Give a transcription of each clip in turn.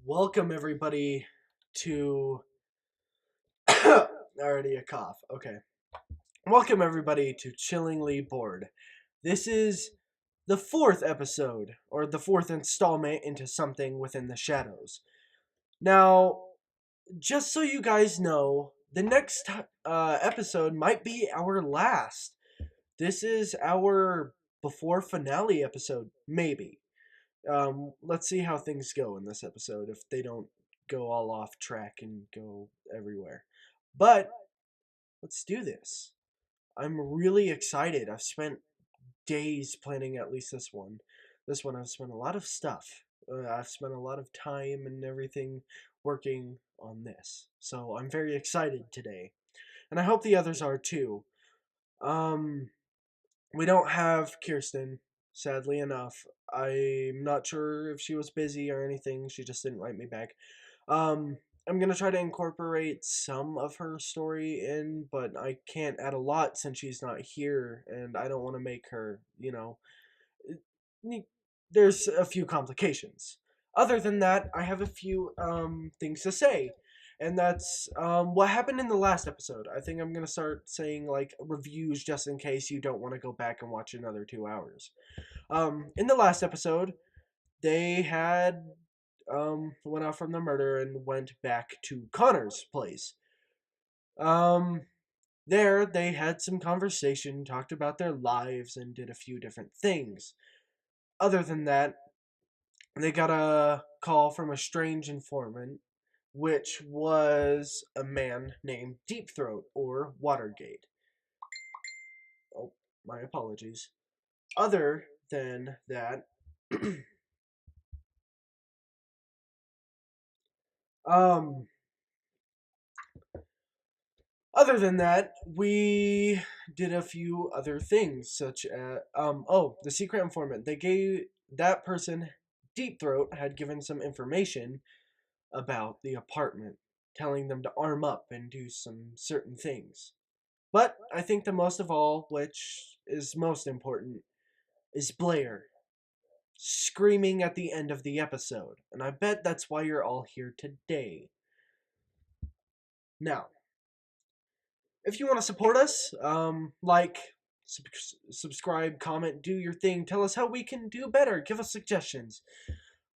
Welcome everybody to already a cough. Okay. Welcome everybody to Chillingly Bored. This is the fourth episode or the fourth installment into Something Within the Shadows. Now, just so you guys know, the next episode might be our last. This is our before finale episode, maybe. Let's see how things go in this episode if they don't go all off track and go everywhere. But let's do this. I'm really excited. I've spent days planning at least this one. This one I've spent a lot of stuff. I've spent a lot of time and everything working on this. So I'm very excited today. And I hope the others are too. Um we don't have Kirsten, sadly enough. I'm not sure if she was busy or anything. She just didn't write me back. Um, I'm gonna try to incorporate some of her story in, but I can't add a lot since she's not here, and I don't want to make her, there's a few complications. Other than that, I have a few things to say. And that's what happened in the last episode. I think I'm going to start saying like reviews just in case you don't want to go back and watch another 2 hours. In the last episode, they had went out from the murder and went back to Connor's place. Um, there, they had some conversation, talked about their lives, and did a few different things. Other than that, they got a call from a strange informant, which was a man named Deep Throat or Watergate. Oh, my apologies. Other than that, um, we did a few other things, such as the secret informant. They gave that person, Deep Throat, had given some information about the apartment, telling them to arm up and do some certain things. But I think the most of all, which is most important, is Blair screaming at the end of the episode. And I bet that's why you're all here today. Now, if you want to support us, subscribe, comment, do your thing. Tell us how we can do better. Give us suggestions.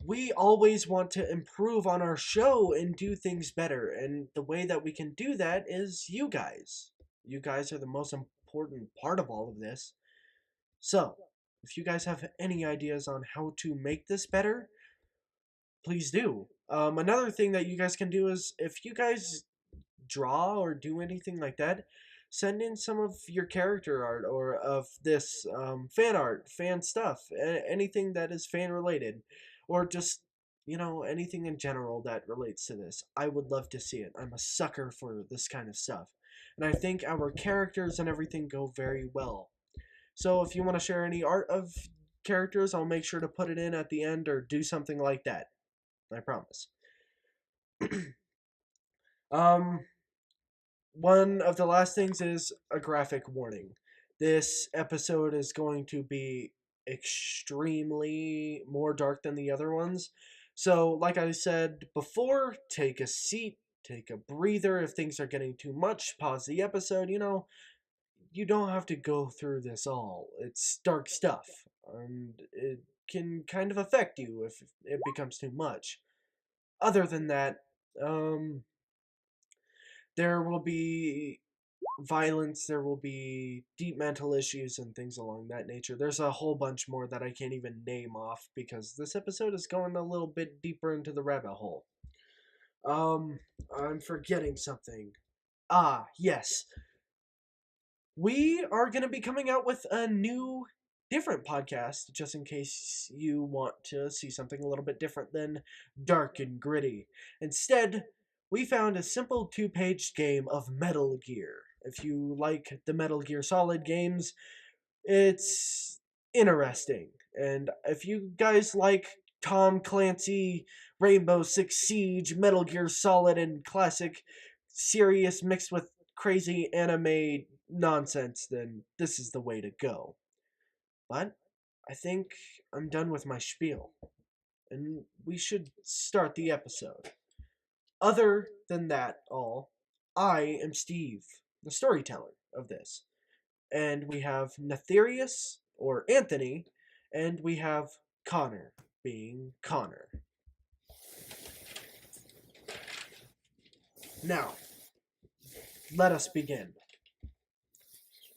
We always want to improve on our show and do things better. And the way that we can do that is you guys. You guys are the most important part of all of this. So, if you guys have any ideas on how to make this better, please do. Another thing that you guys can do is if you guys draw or do anything like that, send in some of your character art or of this fan art, fan stuff, anything that is fan related, or just anything in general that relates to this. I would love to see it. I'm a sucker for this kind of stuff, and I think our characters and everything go very well. So if you want to share any art of characters, I'll make sure to put it in at the end or do something like that. I promise. um, One of the last things is a graphic warning. This episode is going to be extremely more dark than the other ones. So, like I said before, take a seat, take a breather. If things are getting too much, pause the episode. You don't have to go through this all. It's dark stuff, and it can kind of affect you if it becomes too much. Other than that, um, there will be violence, there will be deep mental issues and things along that nature. There's a whole bunch more that I can't even name off because this episode is going a little bit deeper into the rabbit hole. Um, I'm forgetting something. Ah, yes. We are going to be coming out with a new, different podcast, just in case you want to see something a little bit different than dark and gritty. Instead, we found a simple 2-page game of Metal Gear. If you like the Metal Gear Solid games, it's interesting. And if you guys like Tom Clancy, Rainbow Six Siege, Metal Gear Solid, and classic serious mixed with crazy anime nonsense, then this is the way to go. But I think I'm done with my spiel. and we should start the episode. Other than that, I am Steve, the storyteller of this. And we have Netherius, or Anthony, and we have Connor, being Connor. Now, let us begin.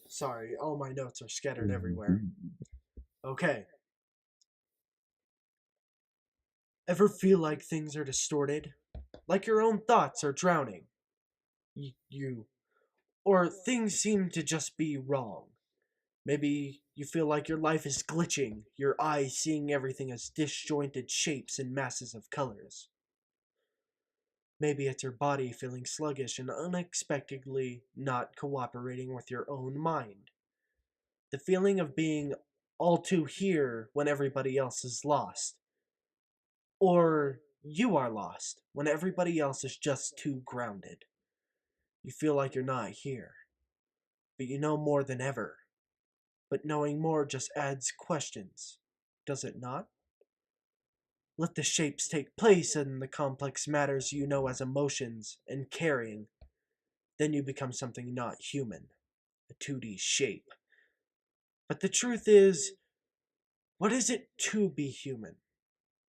Sorry, all my notes are scattered everywhere. Okay. Ever feel like things are distorted? Like your own thoughts are drowning? You. Or things seem to just be wrong? Maybe you feel like your life is glitching, your eyes seeing everything as disjointed shapes and masses of colors. Maybe it's your body feeling sluggish and unexpectedly not cooperating with your own mind. The feeling of being all too here when everybody else is lost. Or you are lost when everybody else is just too grounded. You feel like you're not here, but you know more than ever. But knowing more just adds questions, does it not? Let the shapes take place in the complex matters you know as emotions and caring. Then you become something not human, a 2D shape. But the truth is, what is it to be human?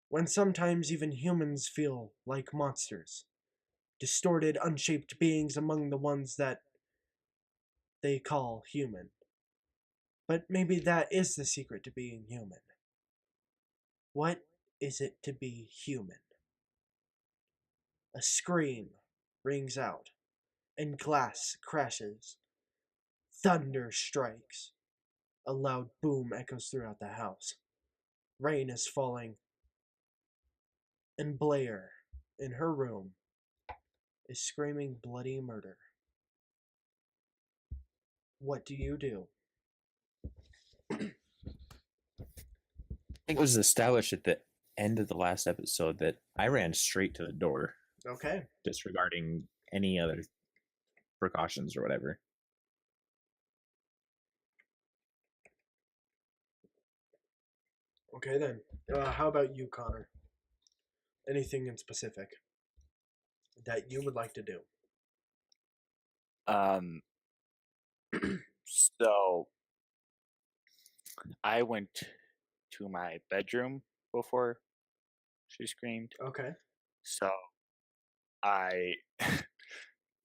When sometimes even humans feel like monsters, distorted, unshaped beings among the ones that they call human. But maybe that is the secret to being human. What is it to be human? A scream rings out, and glass crashes. Thunder strikes. A loud boom echoes throughout the house. Rain is falling, and Blair, in her room, is screaming bloody murder. What do you do? I think it was established at the end of the last episode that I ran straight to the door, Okay. disregarding any other precautions or whatever. Okay then. How about you, Connor? Anything in specific that you would like to do? So I went to my bedroom before she screamed. Okay. So I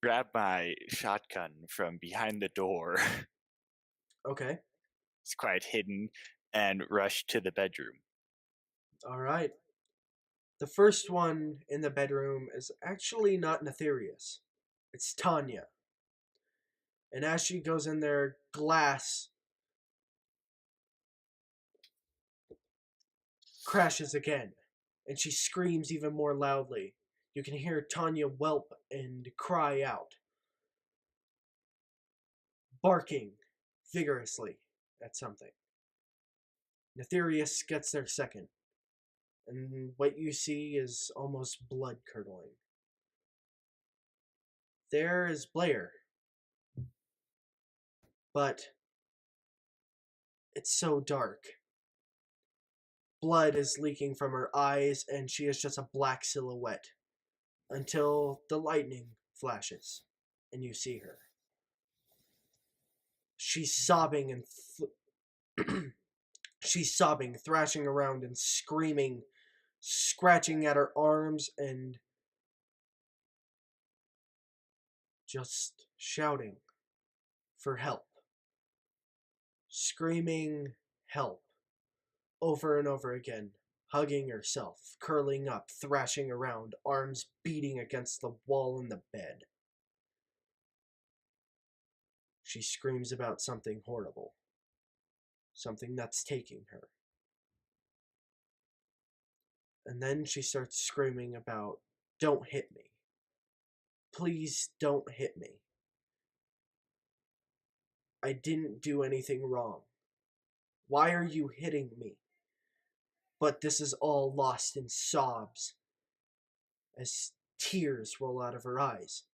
grabbed my shotgun from behind the door. Okay. It's quite hidden, and rushed to the bedroom. All right. The first one in the bedroom is actually not Netherius. It's Tanya. And as she goes in there, glass crashes again, and she screams even more loudly. You can hear Tanya whelp and cry out, barking vigorously at something. Netherius gets there second, and what you see is almost blood curdling. There is Blair, but it's so dark. Blood is leaking from her eyes, and she is just a black silhouette until the lightning flashes and you see her. She's sobbing and she's sobbing, thrashing around and screaming, scratching at her arms and just shouting for help. Screaming help over and over again, hugging herself, curling up, thrashing around, arms beating against the wall and the bed. She screams about something horrible, something that's taking her. And then she starts screaming about, "Don't hit me. Please don't hit me. I didn't do anything wrong. Why are you hitting me?" But this is all lost in sobs as tears roll out of her eyes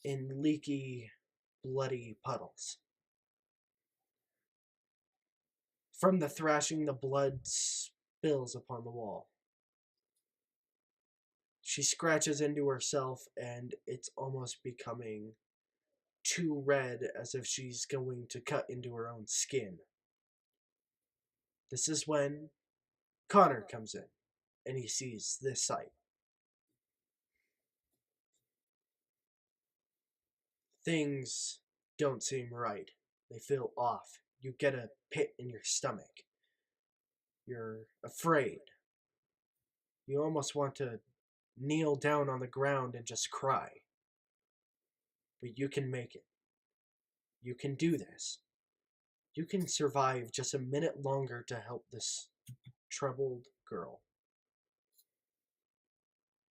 in leaky, bloody puddles. From the thrashing, the blood spills upon the wall. She scratches into herself, and it's almost becoming too red, as if she's going to cut into her own skin. This is when Connor comes in, and he sees this sight. Things don't seem right. They feel off. You get a pit in your stomach. You're afraid. You almost want to kneel down on the ground and just cry. But you can make it. You can do this. You can survive just a minute longer to help this troubled girl.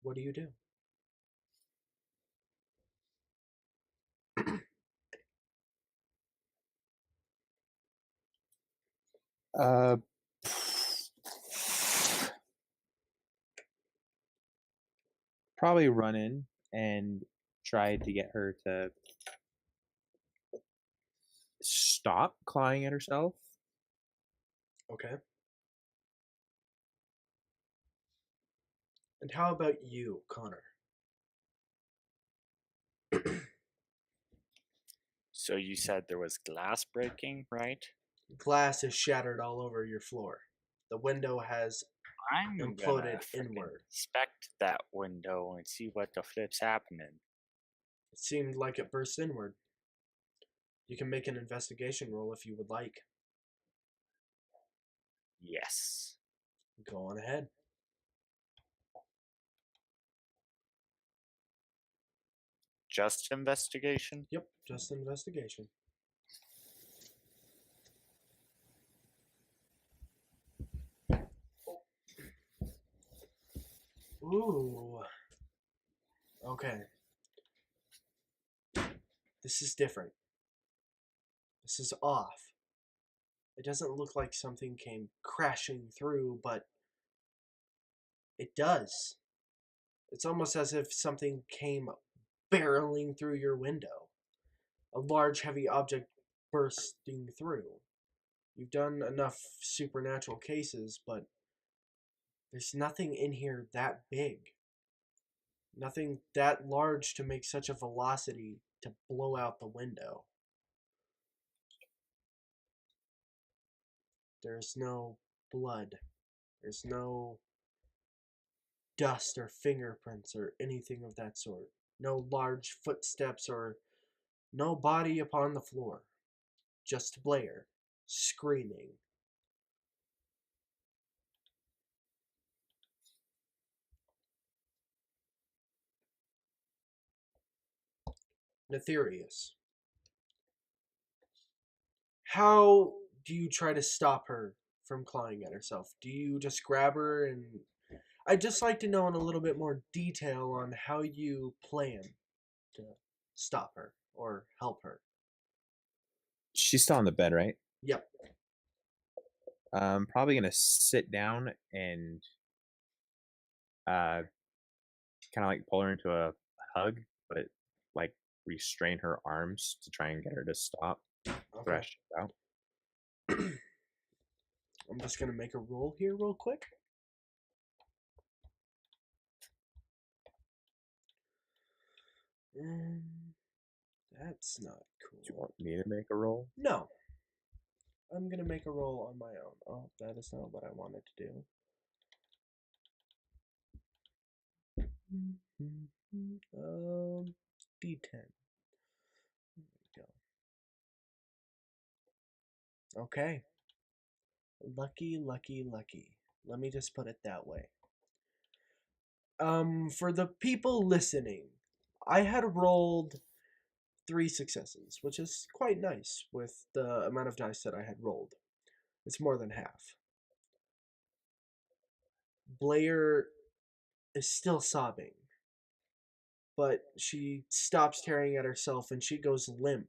What do you do? Uh, probably run in and try to get her to stop clawing at herself. Okay. And how about you, Connor? So you said there was glass breaking, right? Glass is shattered all over your floor. The window has I'm gonna imploded frickin' inward. inspect that window and see what the flip's happening. It seemed like it burst inward. You can make an investigation roll if you would like. Yes. Go on ahead. Just investigation? Yep, just investigation. Ooh. Okay. This is different. This is off. It doesn't look like something came crashing through, but it does. It's almost as if something came barreling through your window. A large, heavy object bursting through. You've done enough supernatural cases, but there's nothing in here that big. Nothing that large to make such a velocity to blow out the window. There's no blood. There's no dust or fingerprints or anything of that sort. No large footsteps or no body upon the floor. Just Blair, screaming. Nefarious. How do you try to stop her from clawing at herself? Do you just grab her and... I'd just like to know in a little bit more detail on how you plan to stop her or help her. She's still on the bed, right? Yep. Probably gonna sit down and kind of like pull her into a hug, but like restrain her arms to try and get her to stop. Okay. Thresh out. I'm just going to make a roll here real quick. That's not cool. Do you want me to make a roll? No. I'm going to make a roll on my own. Oh, that is not what I wanted to do. D10. There we go. Okay. Lucky, lucky, lucky. Let me just put it that way. For the people listening, I had rolled 3 successes, which is quite nice with the amount of dice that I had rolled. It's more than half. Blair is still sobbing, but she stops tearing at herself and she goes limp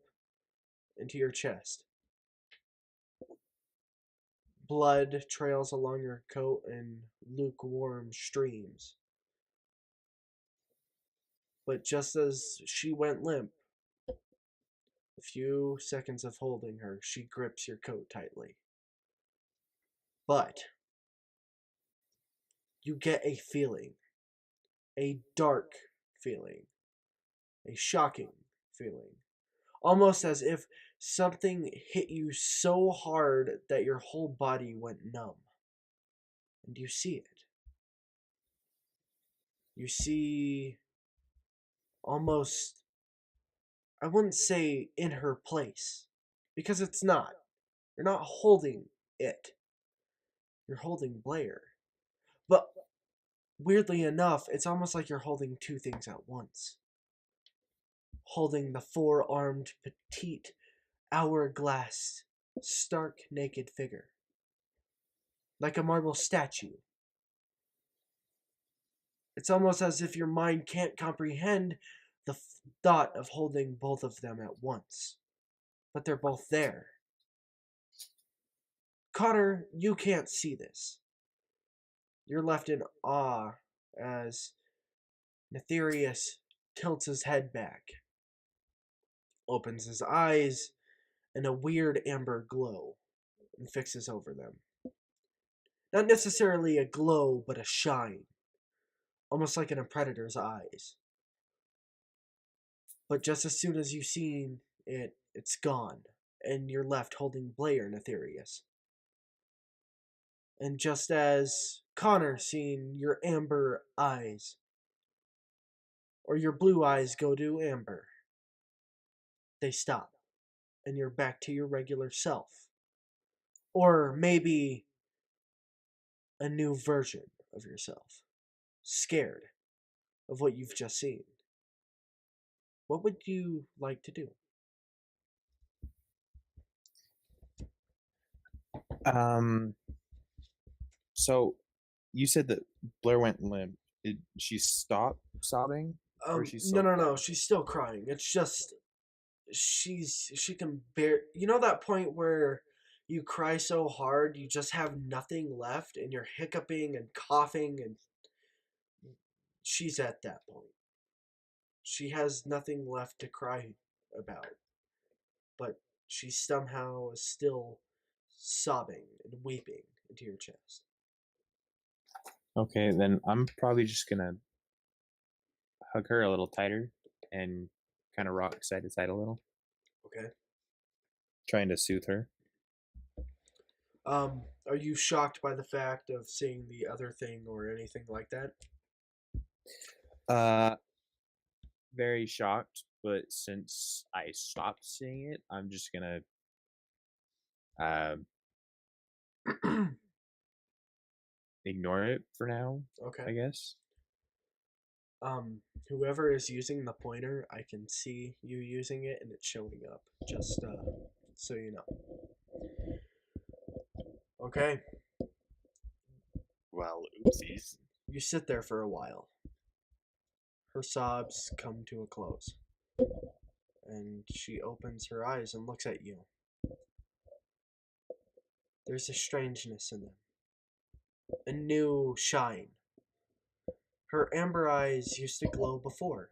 into your chest. Blood trails along your coat in lukewarm streams. But just as she went limp, a few seconds of holding her, she grips your coat tightly. But you get a feeling, a dark feeling, a shocking feeling. Almost as if something hit you so hard that your whole body went numb. And you see it. You see almost, I wouldn't say in her place, because it's not. You're not holding it, you're holding Blair. But weirdly enough, it's almost like you're holding two things at once. Holding the four-armed, petite, hourglass, stark naked figure. Like a marble statue. It's almost as if your mind can't comprehend the thought of holding both of them at once. But they're both there. Connor, you can't see this. You're left in awe as Netherius tilts his head back, opens his eyes, and a weird amber glow and fixes over them. Not necessarily a glow, but a shine, almost like in a predator's eyes. But just as soon as you've seen it, it's gone, and you're left holding Blair Netherius. And just as Connor seen your amber eyes, or your blue eyes go to amber, they stop, and you're back to your regular self. Or maybe a new version of yourself, scared of what you've just seen. What would you like to do? So you said that Blair went limp. Did she stop sobbing? Or she's still No. She's still crying. It's just she can bear. You know that point where you cry so hard you just have nothing left, and you're hiccuping and coughing, and she's at that point. She has nothing left to cry about, but she somehow is still sobbing and weeping into your chest. Okay, then I'm probably just gonna hug her a little tighter and kind of rock side to side a little, Okay. trying to soothe her. Are you shocked by the fact of seeing the other thing or anything like that? Uh, very shocked, but since I stopped seeing it, I'm just gonna uh ignore it for now, I Okay. guess. Whoever is using the pointer, I can see you using it and it's showing up. Just so you know. Okay. Well, oopsies. You sit there for a while. Her sobs come to a close. And she opens her eyes and looks at you. There's a strangeness in them. A new shine. Her amber eyes used to glow before.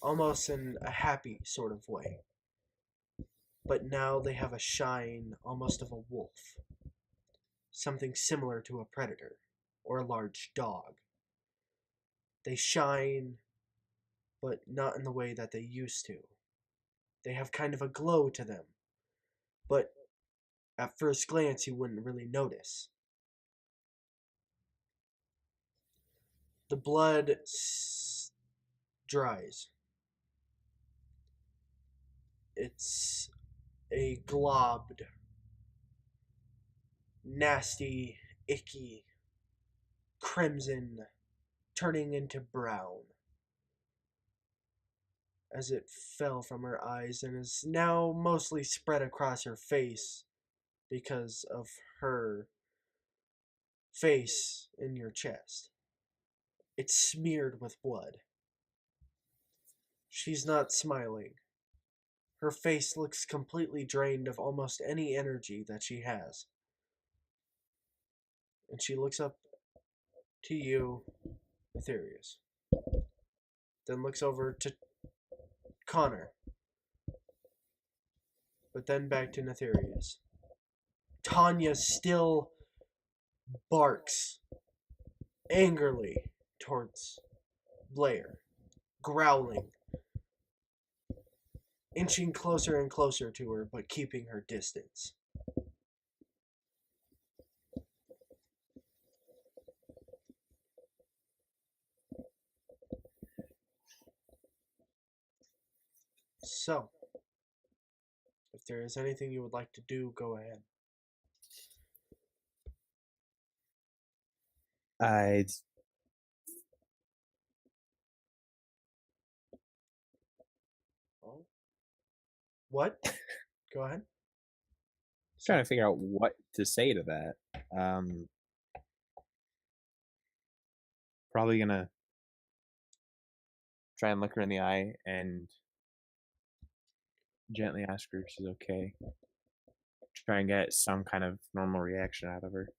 Almost in a happy sort of way. But now they have a shine almost of a wolf. Something similar to a predator or a large dog. They shine, but not in the way that they used to. They have kind of a glow to them, but at first glance you wouldn't really notice. The blood dries. It's a globbed, nasty, icky, crimson, turning into brown as it fell from her eyes and is now mostly spread across her face because of her face in your chest. It's smeared with blood. She's not smiling. Her face looks completely drained of almost any energy that she has. And she looks up to you, Aetherius. Then looks over to Connor. But then back to Netherius. Tanya still barks angrily towards Blair, growling, inching closer and closer to her, but keeping her distance. So, if there is anything you would like to do, go ahead. I Oh. What? Go ahead. trying Sorry. to figure out what to say to that. Probably gonna try and look her in the eye and gently ask her if she's okay. Try and get some kind of normal reaction out of her.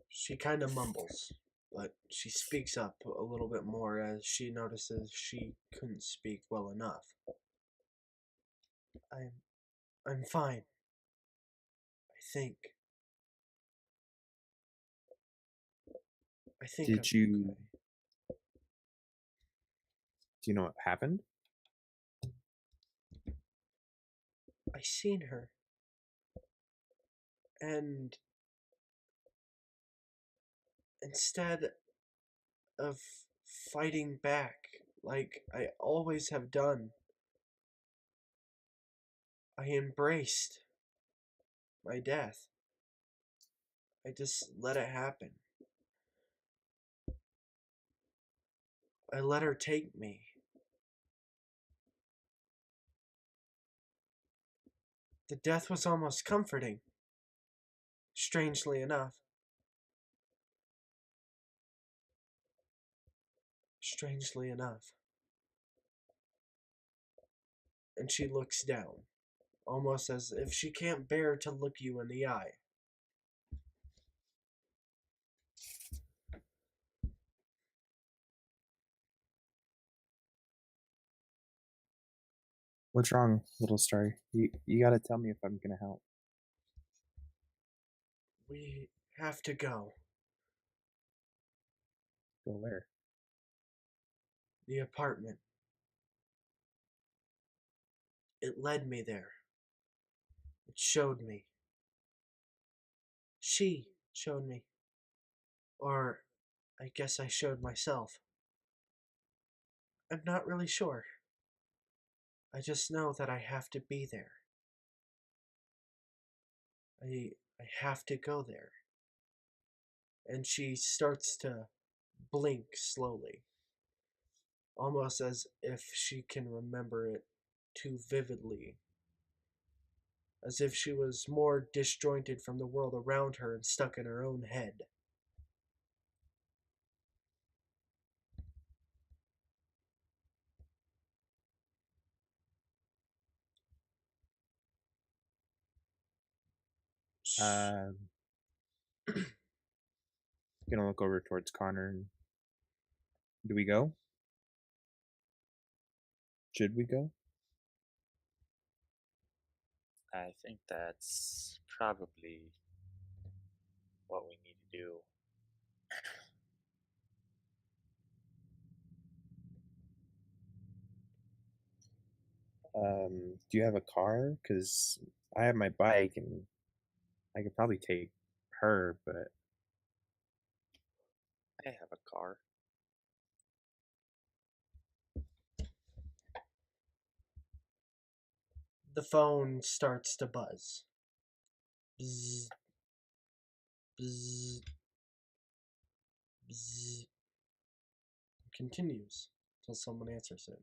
She kind of mumbles, but she speaks up a little bit more as she notices she couldn't speak well enough. I'm I'm fine. I think. I think I'm Did you okay. do you know what happened? I seen her. And instead of fighting back like I always have done, I embraced my death. I just let it happen. I let her take me. The death was almost comforting, strangely enough. Strangely enough. And she looks down, almost as if she can't bear to look you in the eye. What's wrong, little star? You gotta tell me if I'm gonna help. We have to go. Go where? The apartment. It led me there. It showed me. She showed me. Or I guess I showed myself. I'm not really sure. I just know that I have to be there. I have to go there. And she starts to blink slowly, almost as if she can remember it too vividly, as if she was more disjointed from the world around her and stuck in her own head. Shh. Um, gonna look over towards Connor. And do we go? Should we go? I think that's probably what we need to do. Do you have a car? Cause I have my bike and I could probably take her, but I have a car. The phone starts to buzz. Bzz, bzz, bzz. It continues until someone answers it.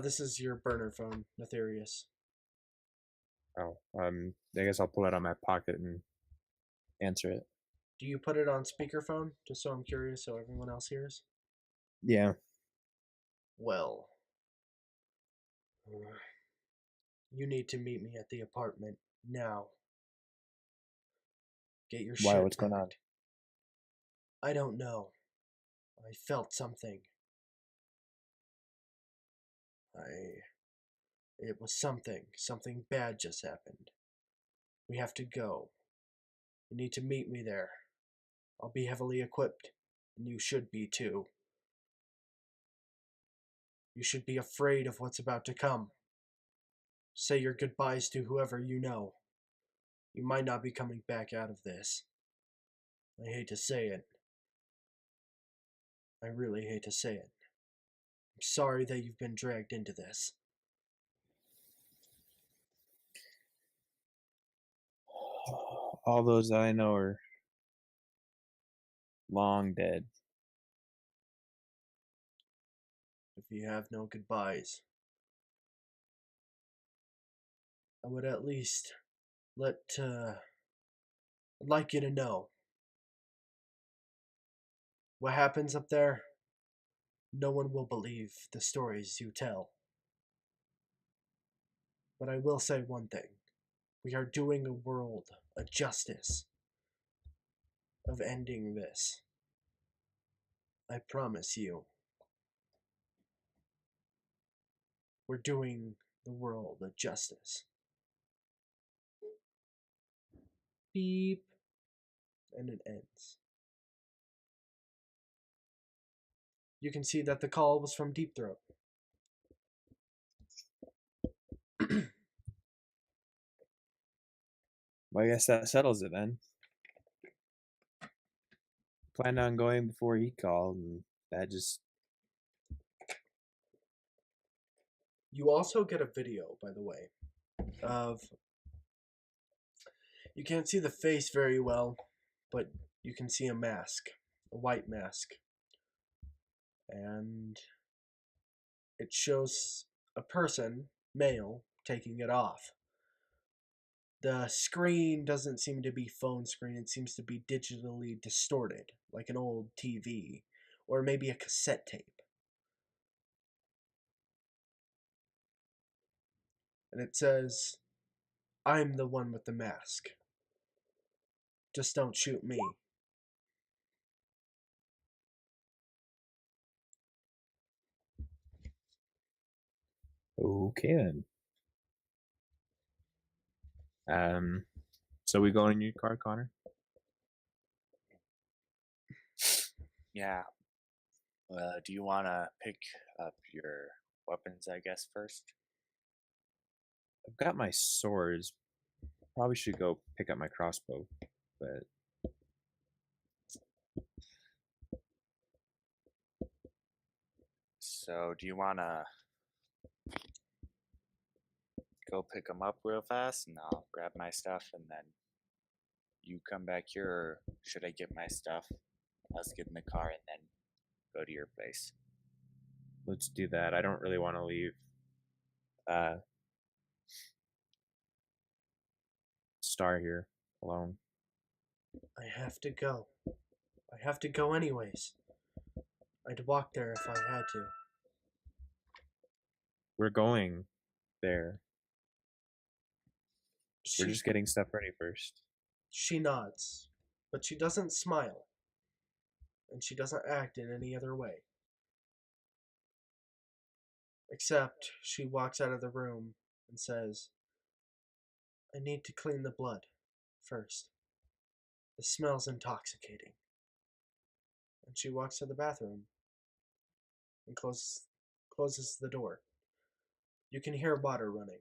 This is your burner phone, Nefarious. I guess I'll pull it out of my pocket and answer it. Do you put it on speakerphone, just so I'm curious so everyone else hears? Yeah. Well, you need to meet me at the apartment now. Get your Why? shit What's going on? packed. I don't know. I felt something. I. It was something. Something bad just happened. We have to go. You need to meet me there. I'll be heavily equipped, and you should be too. You should be afraid of what's about to come. Say your goodbyes to whoever you know. You might not be coming back out of this. I hate to say it. I really hate to say it. I'm sorry that you've been dragged into this. All those that I know are long dead. If you have no goodbyes, I would at least I'd like you to know what happens up there. No one will believe the stories you tell. But I will say one thing. We are doing a world a justice of ending this. I promise you. We're doing the world a justice. Beep. And it ends. You can see that the call was from Deep Throat. Well, I guess that settles it then. Planned on going before he called, and that just. You also get a video, by the way, of. You can't see the face very well, but you can see a mask, a white mask. And it shows a person, male, taking it off. The screen doesn't seem to be phone screen, it seems to be digitally distorted, like an old TV, or maybe a cassette tape. And it says, I'm the one with the mask. Just don't shoot me. Okay then. So we go in your car, Connor? Yeah. Do you want to pick up your weapons, I guess, first? I've got my swords. Probably should go pick up my crossbow, but So, do you want to go pick them up real fast and I'll grab my stuff and then you come back here, or should I get my stuff? Let's get in the car and then go to your place. let's do that. I don't really want to leave uh Star here alone. I have to go. I have to go anyways. I'd walk there if I had to. We're going there. We're She, just getting stuff ready first. she nods, but she doesn't smile. And she doesn't act in any other way. Except she walks out of the room and says, I need to clean the blood first. The smell's intoxicating. And she walks to the bathroom and closes the door. You can hear water running.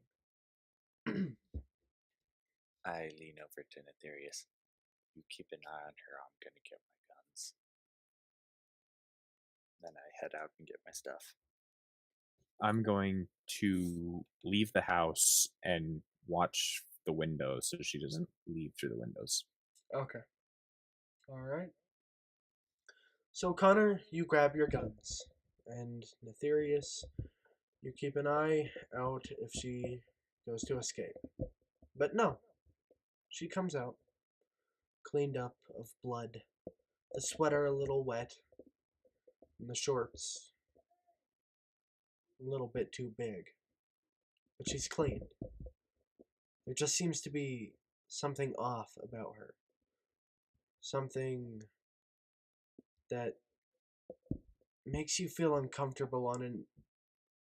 I lean over to Netherius. You keep an eye on her. I'm gonna get my guns. Then I head out and get my stuff. I'm going to leave the house and watch the windows so she doesn't leave through the windows. Okay. Alright. So, Connor, you grab your guns. And Netherius, you keep an eye out if she goes to escape. But no. She comes out, cleaned up of blood, the sweater a little wet, and the shorts a little bit too big. But she's clean. There just seems to be something off about her. Something that makes you feel uncomfortable on an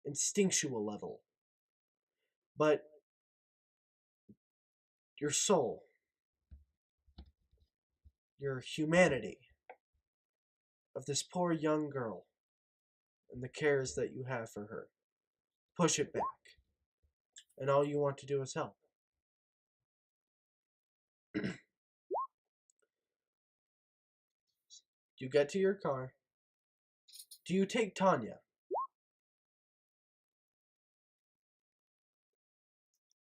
instinctual level. But your soul your humanity of this poor young girl and the cares that you have for her. Push it back. And all you want to do is help. You get to your car. Do you take Tanya?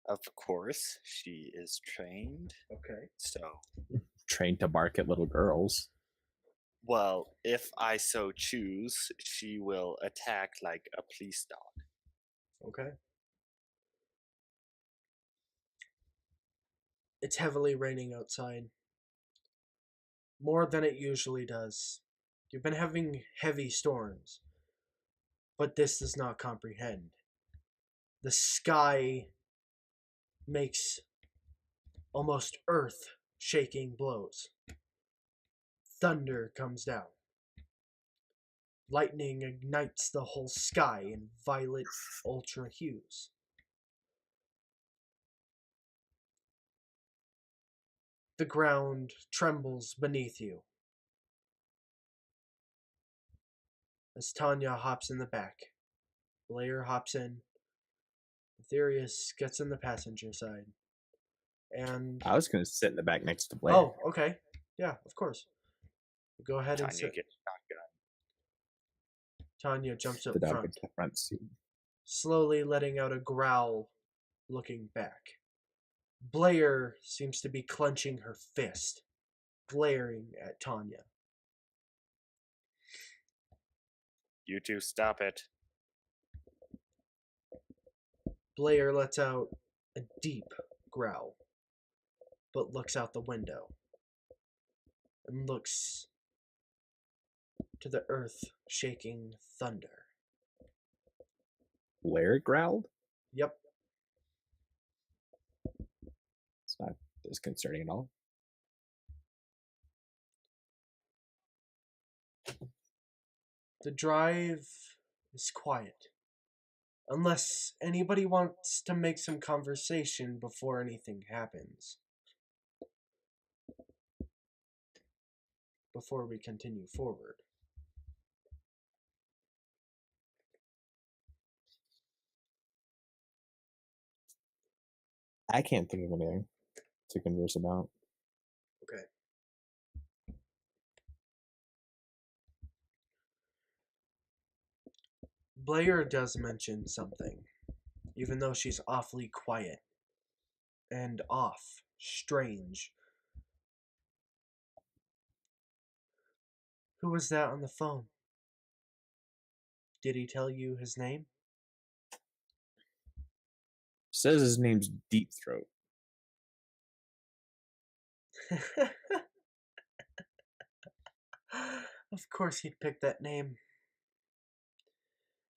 Of course, she is trained. Okay. So, Trained to bark at little girls. well, if I so choose, she will attack like a police dog. Okay. It's heavily raining outside. More than it usually does. You've been having heavy storms. But this does not comprehend. The sky makes almost earth shaking blows. Thunder comes down. Lightning ignites the whole sky in violet ultra hues. The ground trembles beneath you as Tanya hops in the back. Blair hops in. Ethereus gets in the passenger side. And I was going to sit in the back next to Blair. oh, okay. Yeah, of course. Go ahead and Tanya sit. gets shotgun. Tanya jumps up The dog front, gets the front seat. slowly letting out a growl, looking back. Blair seems to be clenching her fist, glaring at Tanya. You two stop it. Blair lets out a deep growl, but looks out the window and looks to the earth shaking thunder. Blair growled? Yep, It's not disconcerting at all. the drive is quiet. Unless anybody wants to make some conversation before anything happens. Before we continue forward. I can't think of anything to converse about. Okay. Blair does mention something, even though she's awfully quiet and off, strange. Who was that on the phone? Did he tell you his name? Says his name's Deep Throat. Of course he'd pick that name.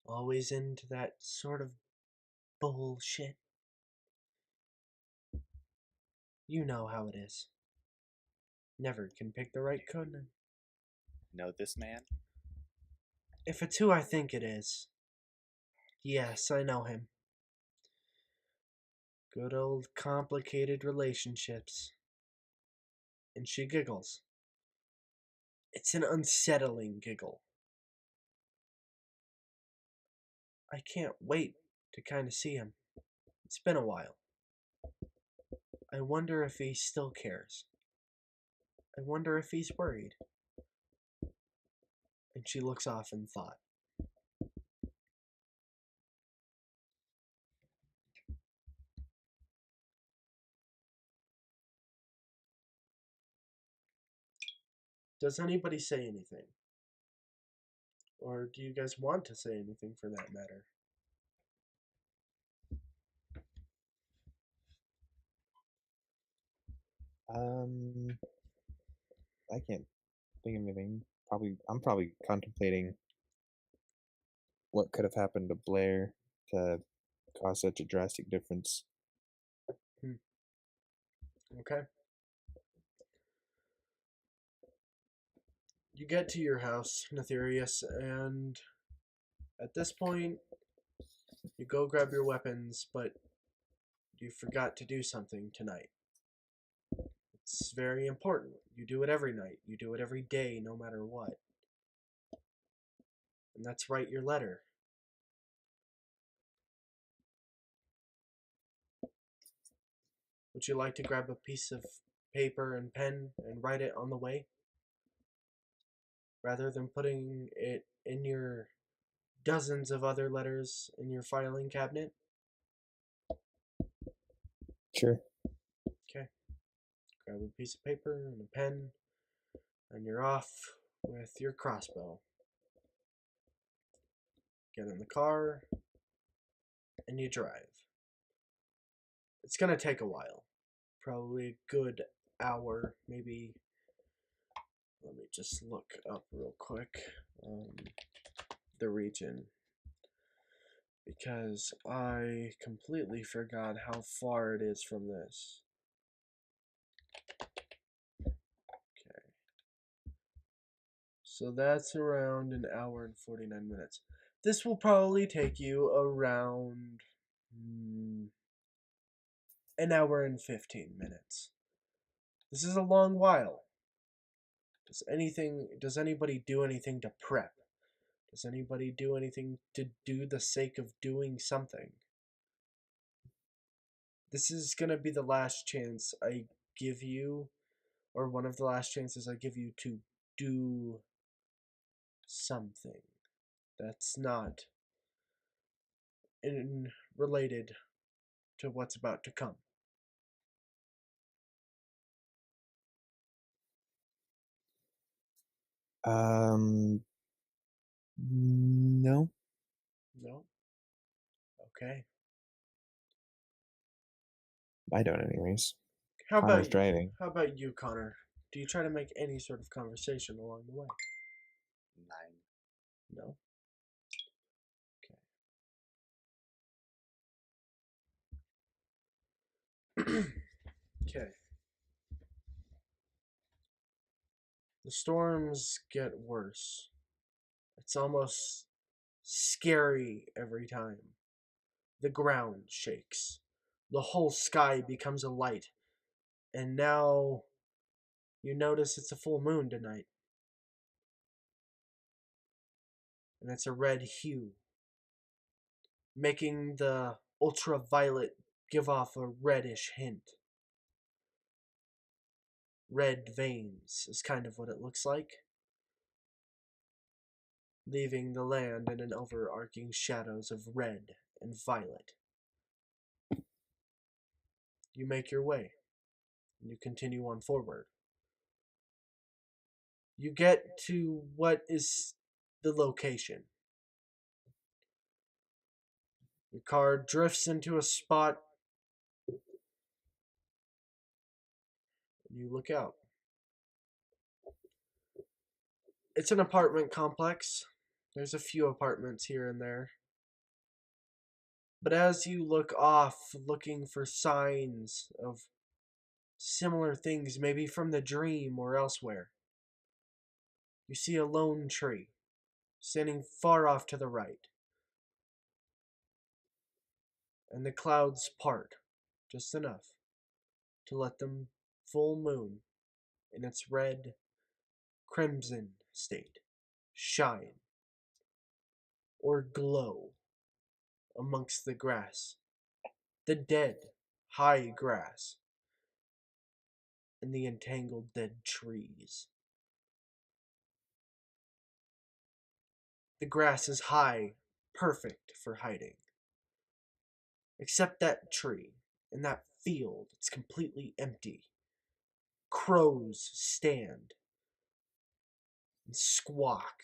Always into that sort of bullshit. You know how it is. Never can pick the right code name. Know this man? If it's who I think it is. Yes, I know him. Good old complicated relationships. And she giggles. It's an unsettling giggle. I can't wait to kind of see him. It's been a while. I wonder if he still cares. I wonder if he's worried. And she looks off in thought. Does anybody say anything? Or do you guys want to say anything for that matter? I can't think of anything. I'm probably contemplating what could have happened to Blair to cause such a drastic difference. Okay. You get to your house, Netherius, and at this point, you go grab your weapons, but you forgot to do something tonight. It's very important. You do it every night. You do it every day, no matter what. And that's write your letter. Would you like to grab a piece of paper and pen and write it on the way? Rather than putting it in your dozens of other letters in your filing cabinet? Sure. Okay. Grab a piece of paper and a pen, and you're off with your crossbow. Get in the car, and you drive. It's gonna take a while. Probably a good hour, maybe. Let me just look up real quick the region, because I completely forgot how far it is from this. Okay. So that's around an hour and 49 minutes. This will probably take you around an hour and 15 minutes. This is a long while. Does anybody do anything to prep? Does anybody do anything to do the sake of doing something? This is going to be the last chance I give you, or one of the last chances I give you to do something that's not related to what's about to come. No. No? Okay. I don't, anyways. How Connor's about driving. How about you, Connor? Do you try to make any sort of conversation along the way? 9. No? Okay. Okay. The storms get worse. It's almost scary every time. The ground shakes. The whole sky becomes a light. And now you notice it's a full moon tonight. And it's a red hue, making the ultraviolet give off a reddish hint. Red veins is kind of what it looks like, leaving the land in an overarching shadows of red and violet. You make your way, and you continue on forward. You get to what is the location. Your car drifts into a spot, and you look out. It's an apartment complex. There's a few apartments here and there. But as you look off, looking for signs of similar things, maybe from the dream or elsewhere, you see a lone tree standing far off to the right, and the clouds part just enough to let the full moon in its red crimson state shine or glow amongst the grass, the dead high grass, and the entangled dead trees. The grass is high, perfect for hiding. Except that tree. In that field, it's completely empty. Crows stand and squawk,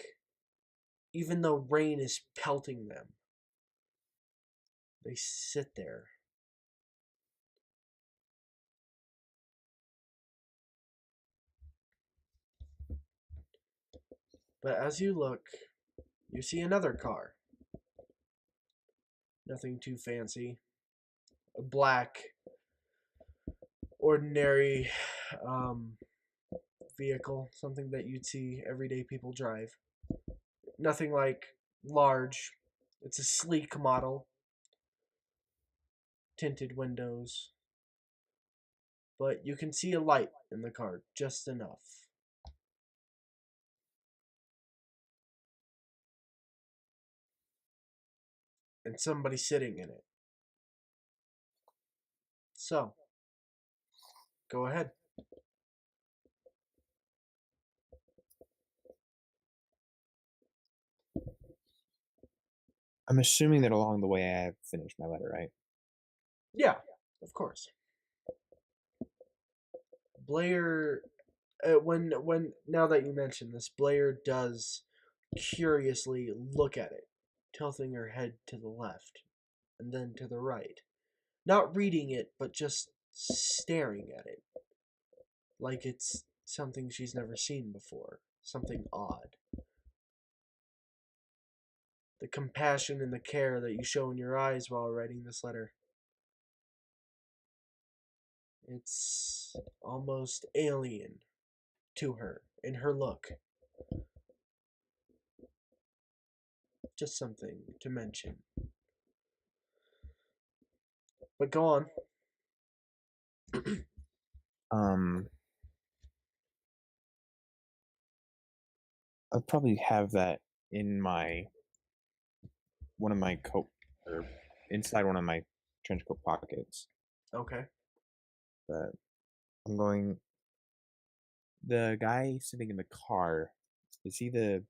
even though rain is pelting them. They sit there. But as you look, you see another car. Nothing too fancy. A black, ordinary vehicle, something that you'd see everyday people drive. Nothing like large. It's a sleek model. Tinted windows. but you can see a light in the card, just enough. And somebody sitting in it. So, go ahead. I'm assuming that along the way I have finished my letter, right? Yeah, of course. Blair, when now that you mention this, Blair does curiously look at it, tilting her head to the left and then to the right, not reading it, but just staring at it, like it's something she's never seen before, something odd. The compassion and the care that you show in your eyes while writing this letter. It's almost alien to her in her look. Just something to mention. But go on. Um, I'll probably have that in my one of my coat or inside one of my trench coat pockets. Okay. But I'm going. The guy sitting in the car, is he the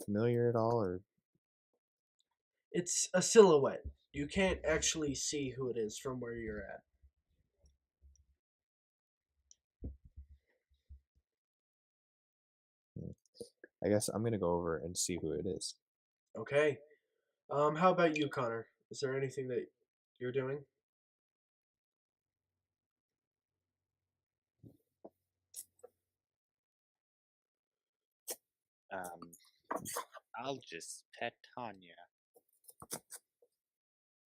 familiar at all, or It's a silhouette. You can't actually see who it is from where you're at. I guess I'm gonna go over and see who it is. Okay. How about you, Connor? Is there anything that you're doing? Um, I'll just pet Tanya.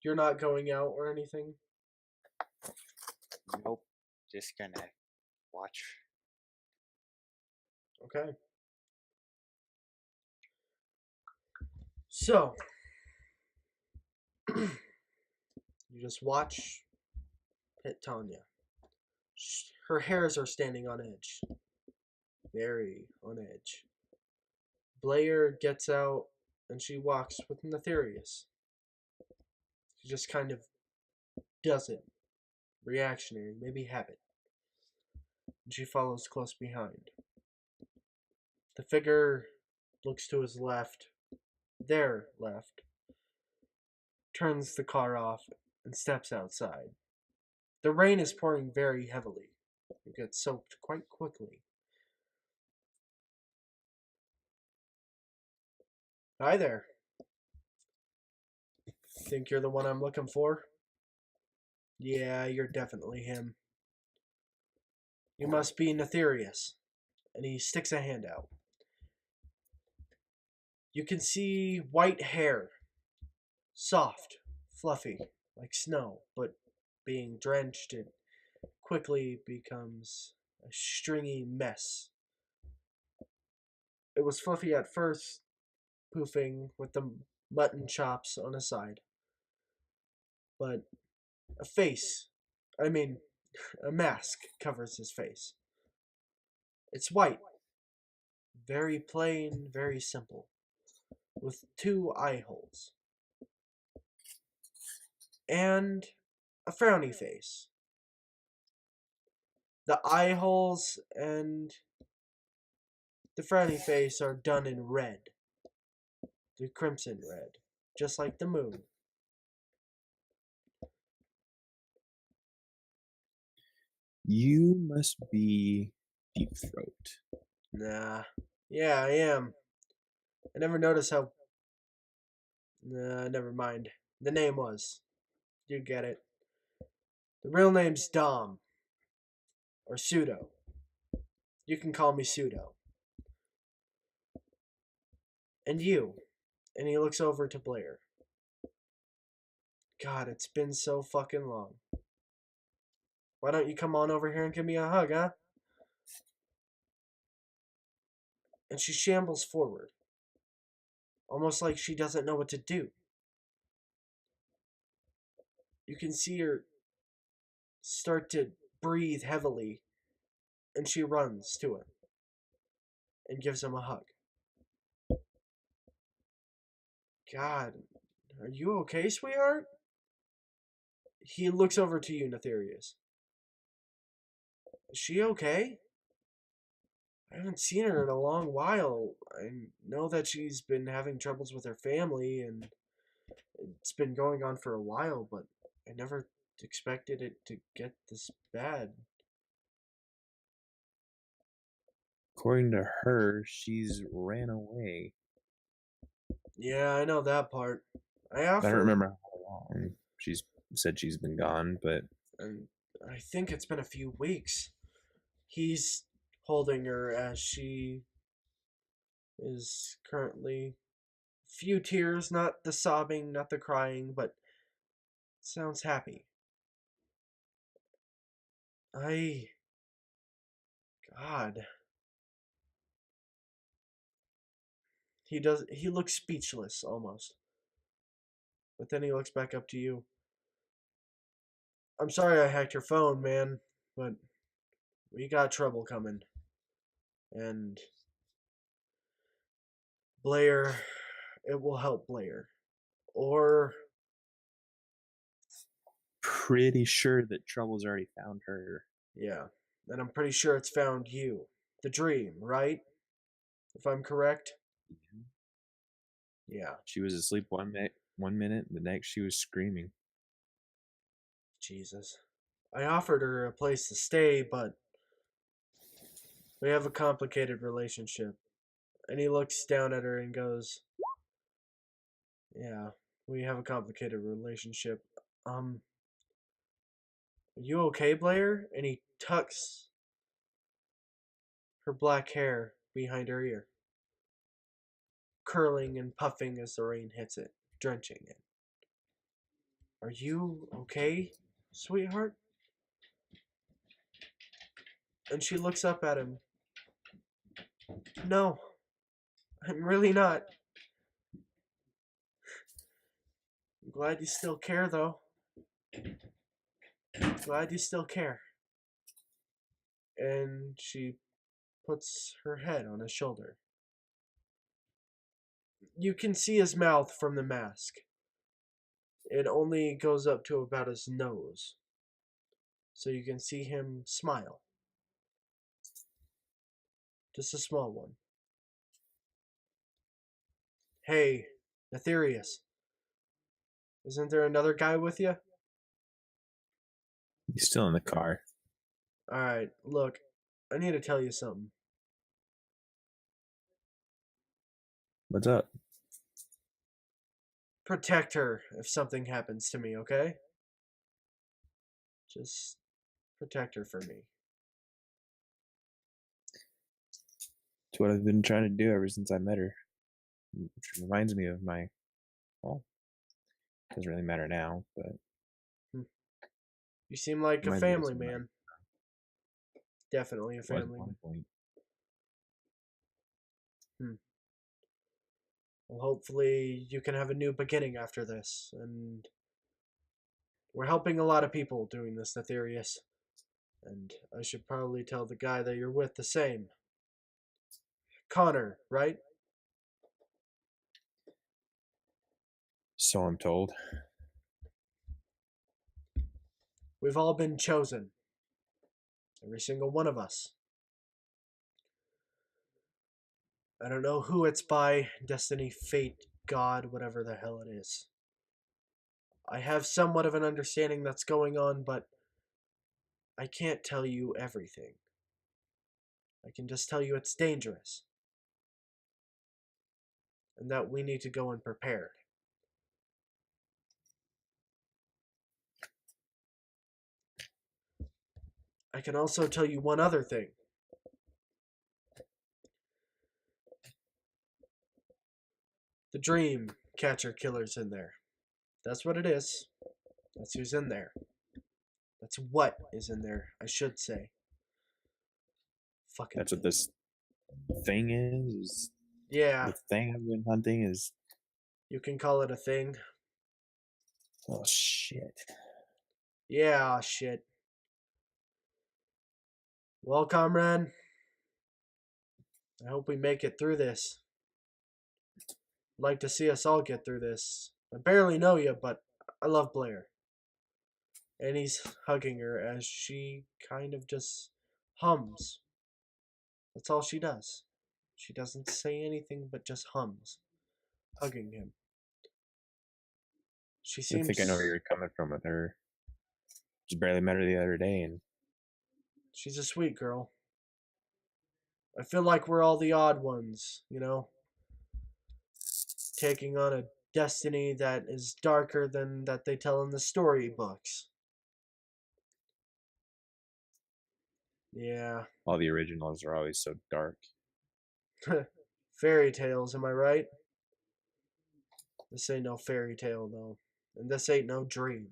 You're not going out or anything? Nope. Just gonna watch. Okay. So, you just watch Pet Tanya. Her hairs are standing on edge. Very on edge. Blair gets out and she walks with Nefarious. She just kind of does it. Reactionary, maybe habit. And she follows close behind. The figure looks to his left, their left, turns the car off, and steps outside. The rain is pouring very heavily. You get soaked quite quickly. Hi there. Think you're the one I'm looking for? Yeah, you're definitely him. You must be Nefarious. And he sticks a hand out. You can see white hair. Soft, fluffy, like snow, but being drenched, it quickly becomes a stringy mess. It was fluffy at first, poofing with the mutton chops on a side. But a face, I mean, a mask covers his face. It's white, very plain, very simple, with two eye holes. And a frowny face. The eye holes and the frowny face are done in red, the crimson red, just like the moon. You must be Deep Throat. Nah. Yeah, I am. I never noticed how. Nah, never mind. The name was. You get it. The real name's Dom. Or Pseudo. You can call me Pseudo. And you. And he looks over to Blair. God, it's been so fucking long. Why don't you come on over here and give me a hug, huh? And she shambles forward. Almost like she doesn't know what to do. You can see her start to breathe heavily, and she runs to him and gives him a hug. God, are you okay, sweetheart? He looks over to you, Netherius. Is she okay? I haven't seen her in a long while. I know that she's been having troubles with her family, and it's been going on for a while, but I never expected it to get this bad. According to her, she's ran away. Yeah, I know that part. I I don't offered, remember how long. She's said she's been gone, but and I think it's been a few weeks. He's holding her as she is currently few tears, not the sobbing, not the crying, but sounds happy. I God. He looks speechless almost. But then he looks back up to you. I'm sorry I hacked your phone, man, but we got trouble coming. And Blair, it will help Blair. Or pretty sure that trouble's already found her. yeah, and I'm pretty sure it's found you. The dream, right? If I'm correct? Yeah. She was asleep one minute, the next she was screaming. Jesus. I offered her a place to stay, but we have a complicated relationship. And he looks down at her and goes, yeah, we have a complicated relationship. Are you okay, Blair? And he tucks her black hair behind her ear, curling and puffing as the rain hits it, drenching it. Are you okay, sweetheart? And she looks up at him. No, I'm really not. I'm glad you still care, though. Glad you still care. And she puts her head on his shoulder. You can see his mouth from the mask. It only goes up to about his nose. So you can see him smile. Just a small one. Hey, Netherius. Isn't there another guy with you? He's still in the car. Alright, look. I need to tell you something. What's up? Protect her if something happens to me, okay? Just protect her for me. It's what I've been trying to do ever since I met her. Which reminds me of well, doesn't really matter now, but You seem like a reminds me of family something man. Definitely a was at family. one point. Well, hopefully you can have a new beginning after this. And we're helping a lot of people doing this, Netherius. And I should probably tell the guy that you're with the same. Connor, right? So I'm told. We've all been chosen. Every single one of us. I don't know who it's by, destiny, fate, God, whatever the hell it is. I have somewhat of an understanding that's going on, but I can't tell you everything. I can just tell you it's dangerous. And that we need to go unprepared. I can also tell you one other thing. The dream catcher killer's in there. That's what it is. That's who's in there. That's what is in there, I should say. Fucking That's what this thing is. Yeah, The thing I've been hunting is. you can call it a thing. Oh shit. Yeah, shit. Well, comrade, I hope we make it through this. I'd like to see us all get through this. I barely know you, but I love Blair. And he's hugging her as she kind of just hums. That's all she does. She doesn't say anything but just hums, hugging him. She I think I know where seems. you're coming from with her. Just barely met her the other day, and She's a sweet girl. I feel like we're all the odd ones, taking on a destiny that is darker than that they tell in the storybooks. Yeah. all the originals are always so dark. Fairy tales, am I right? This ain't no fairy tale, though. And this ain't no dream.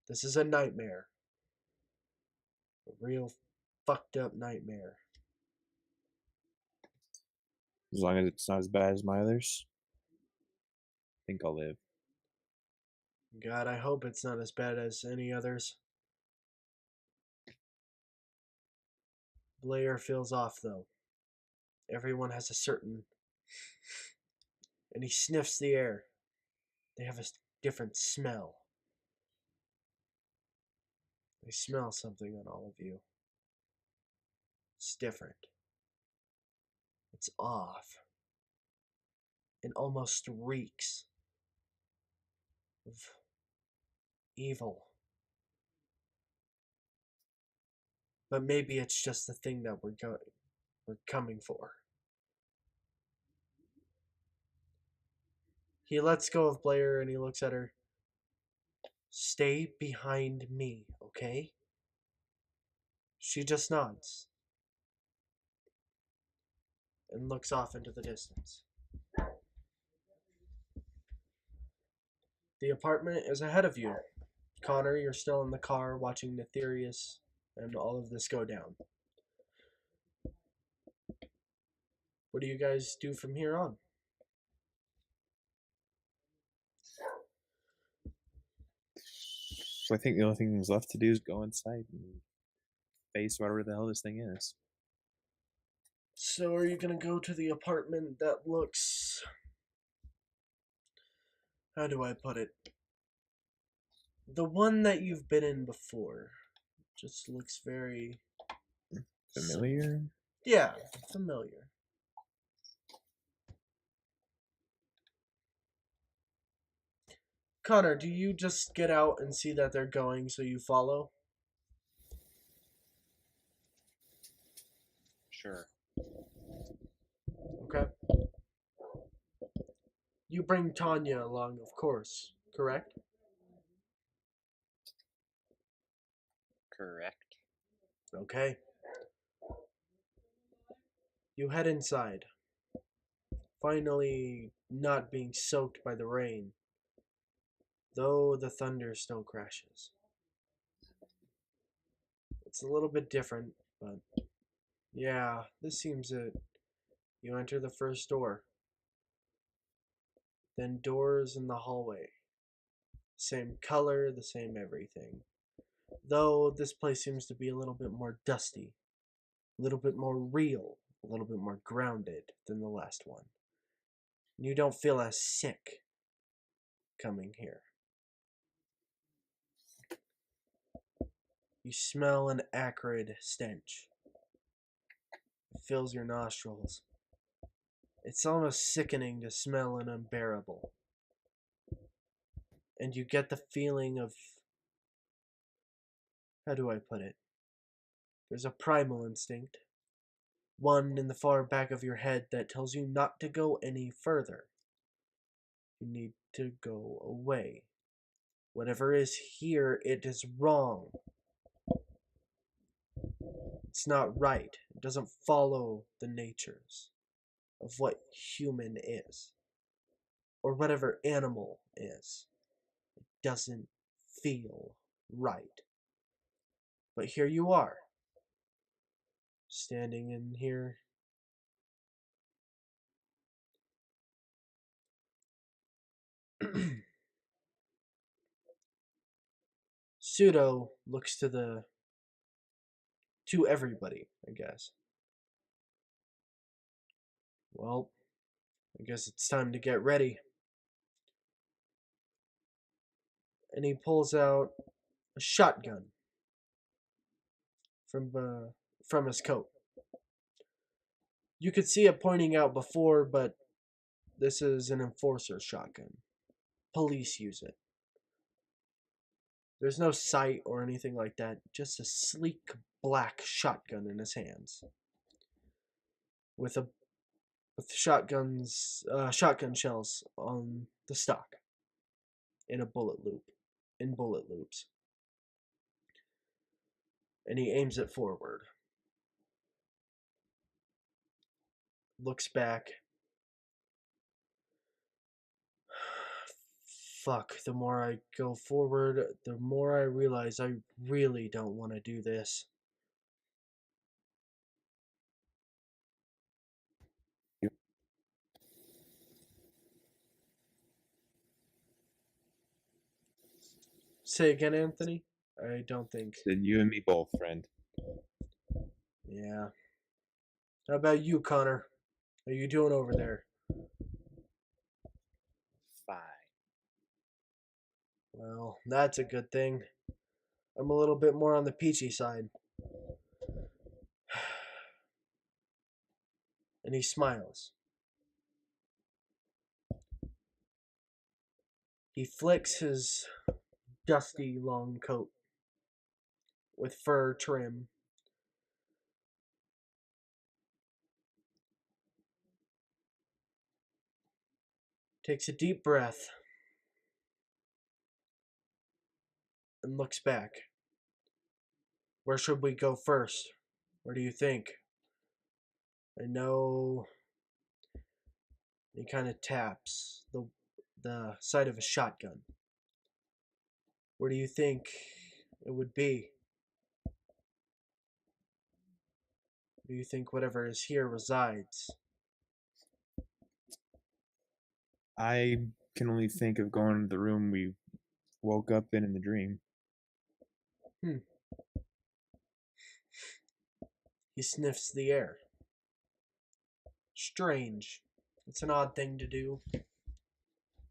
This is a nightmare. A real fucked up nightmare. As long as it's not as bad as my others, I think I'll live. God, I hope it's not as bad as any others. Blair feels off, though. Everyone has a certain. And he sniffs the air. They have a different smell. They smell something on all of you. It's different. It's off. It almost reeks of evil. But maybe it's just the thing that we're coming for. He lets go of Blair and he looks at her. Stay behind me, okay? She just nods and looks off into the distance. The apartment is ahead of you. Connor, you're still in the car watching Netherius and all of this go down. What do you guys do from here on? So I think the only thing that's left to do is go inside and face whatever the hell this thing is. So are you gonna go to the apartment that looks, how do I put it? The one that you've been in before. Just looks very Familiar? yeah, familiar. Connor, do you just get out and see that they're going so you follow? Sure. Okay. You bring Tanya along, of course, correct? Correct. Okay. You head inside, finally not being soaked by the rain, though the thunder still crashes. It's a little bit different, but yeah, this seems it. You enter the first door, then doors in the hallway. Same color, the same everything. Though this place seems to be a little bit more dusty, a little bit more real, a little bit more grounded than the last one. You don't feel as sick coming here. You smell an acrid stench. It fills your nostrils. It's almost sickening to smell and unbearable. And you get the feeling of, how do I put it? There's a primal instinct, one in the far back of your head that tells you not to go any further. You need to go away. Whatever is here, it is wrong. It's not right. It doesn't follow the natures of what human is, or whatever animal is. It doesn't feel right. But here you are, standing in here. Pseudo looks to to everybody, I guess. Well, I guess it's time to get ready. And he pulls out a shotgun from his coat. You could see it pointing out before, but this is an enforcer shotgun. Police use it. There's no sight or anything like that, just a sleek black shotgun in his hands. With a with shotgun shells on the stock in a bullet loops. And he aims it forward. Looks back. Fuck, the more I go forward, the more I realize I really don't want to do this. Say again, Anthony? I don't think. Then you and me both, friend. Yeah. How about you, Connor? How you doing over there? Fine. Well, that's a good thing. I'm a little bit more on the peachy side. And he smiles. He flicks his dusty long coat with fur trim. Takes a deep breath and looks back. Where should we go first? Where do you think? I know. He kind of taps the side of a shotgun. Where do you think it would be? Do you think whatever is here resides? I can only think of going to the room we woke up in the dream. He sniffs the air. Strange. It's an odd thing to do.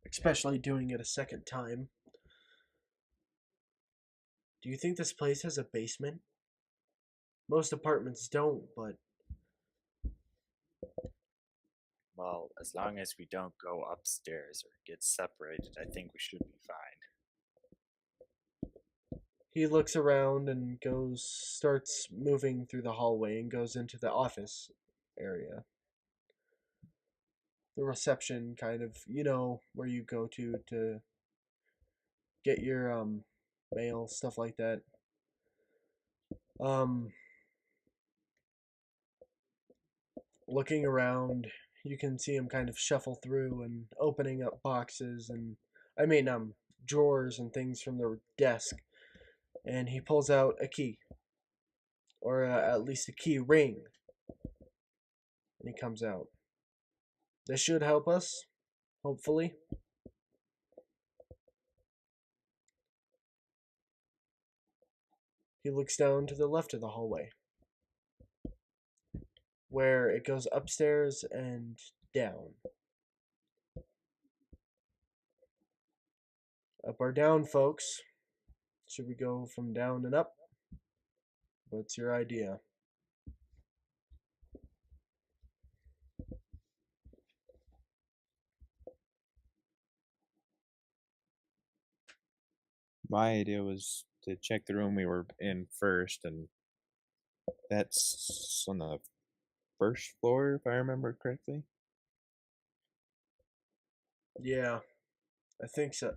Especially doing it a second time. Do you think this place has a basement? Most apartments don't, but Well, as long as we don't go upstairs or get separated, I think we should be fine. he looks around and starts moving through the hallway and goes into the office area. The reception kind of, where you go to get your mail, stuff like that. Um Looking around, you can see him kind of shuffle through and opening up boxes and drawers and things from the desk, and he pulls out a key, or at least a key ring, and he comes out. This should help us, hopefully. He looks down to the left of the hallway, where it goes upstairs and down. Up or down, folks? Should we go from down and up? What's your idea? My idea was to check the room we were in first, and that's on the first floor, if I remember correctly. Yeah, I think so.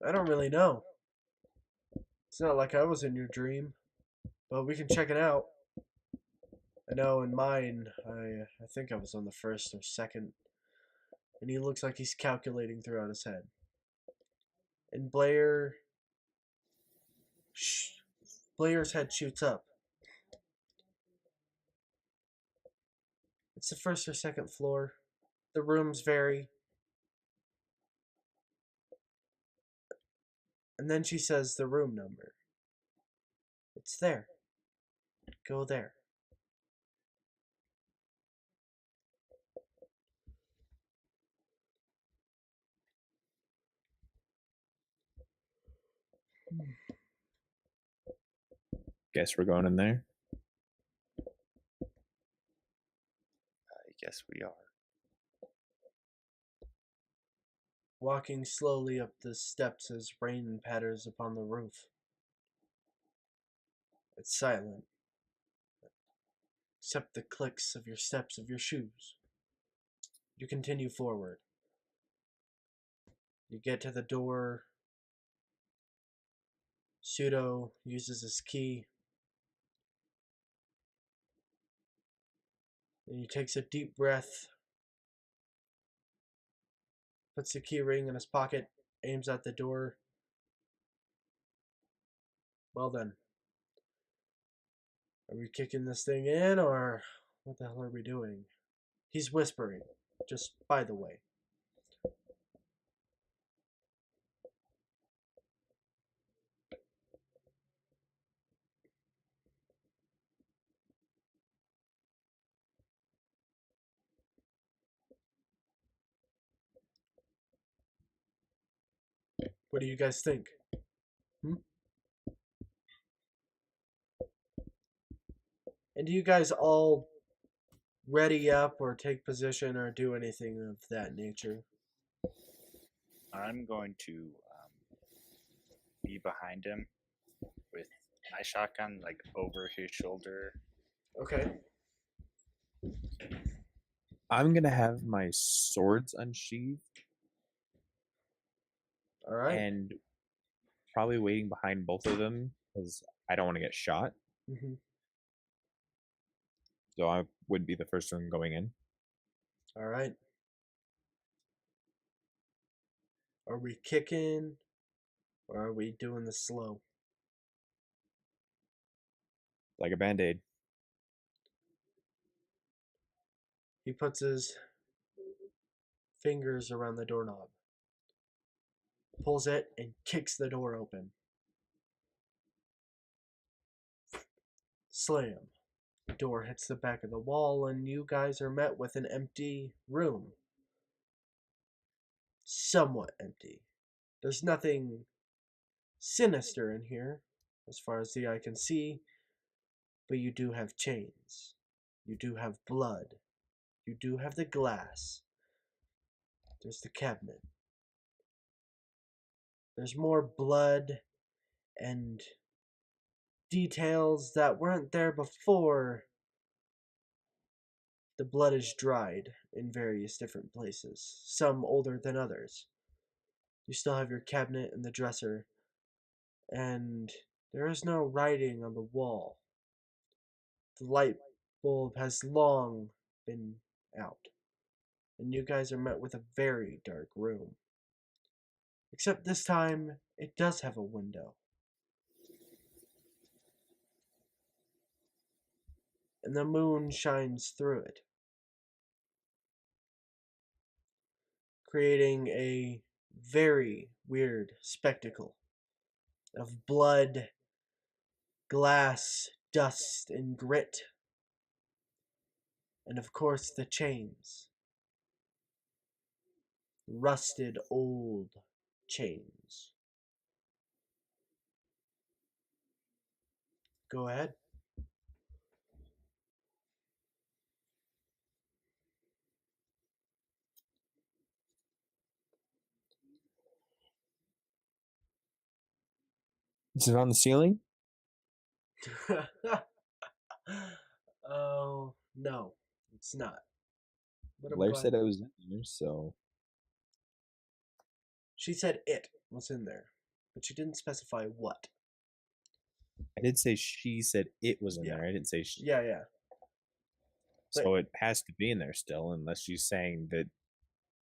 I don't really know. It's not like I was in your dream, but we can check it out. I know in mine, I think I was on the first or second, and he looks like he's calculating throughout his head. And Blair's head shoots up. It's the first or second floor. The rooms vary. And then she says the room number. It's It's there. Go there. Guess we're going in there. I guess we are. Walking slowly up the steps as rain patters upon the roof. It's silent, except the clicks of your steps of your shoes. You continue forward. You get to the door. Pseudo uses his key. And he takes a deep breath, puts the key ring in his pocket, aims at the door. Well then, are we kicking this thing in, or what the hell are we doing? He's whispering, just by the way. What do you guys think? And do you guys all ready up or take position or do anything of that nature? I'm going to be behind him with my shotgun like over his shoulder. Okay. I'm gonna have my swords unsheathed All right. and probably waiting behind both of them because I don't want to get shot. Mm-hmm. So I would be the first one going in. All right. Are we kicking or are we doing the slow? Like a band-aid. He puts his fingers around the doorknob, pulls it, and kicks the door open. Slam. The door hits the back of the wall, and you guys are met with an empty room. Somewhat empty. There's nothing sinister in here, as far as the eye can see, but you do have chains. You do have blood. You do have the glass. There's the cabinet. There's more blood and details that weren't there before. The blood is dried in various different places, some older than others. You still have your cabinet and the dresser, and there is no writing on the wall. The light bulb has long been out, and you guys are met with a very dark room. Except this time, it does have a window. And the moon shines through it, creating a very weird spectacle of blood, glass, dust, and grit. And of course, the chains. Rusted old chains. Go ahead. Is it on the ceiling? Oh, no, it's not. But I'm Blair glad. said it was in there, so She said it was in there, but she didn't specify what. I did say she said it was in Yeah. there. I didn't say she. Yeah, yeah. So it has to be in there still, unless she's saying that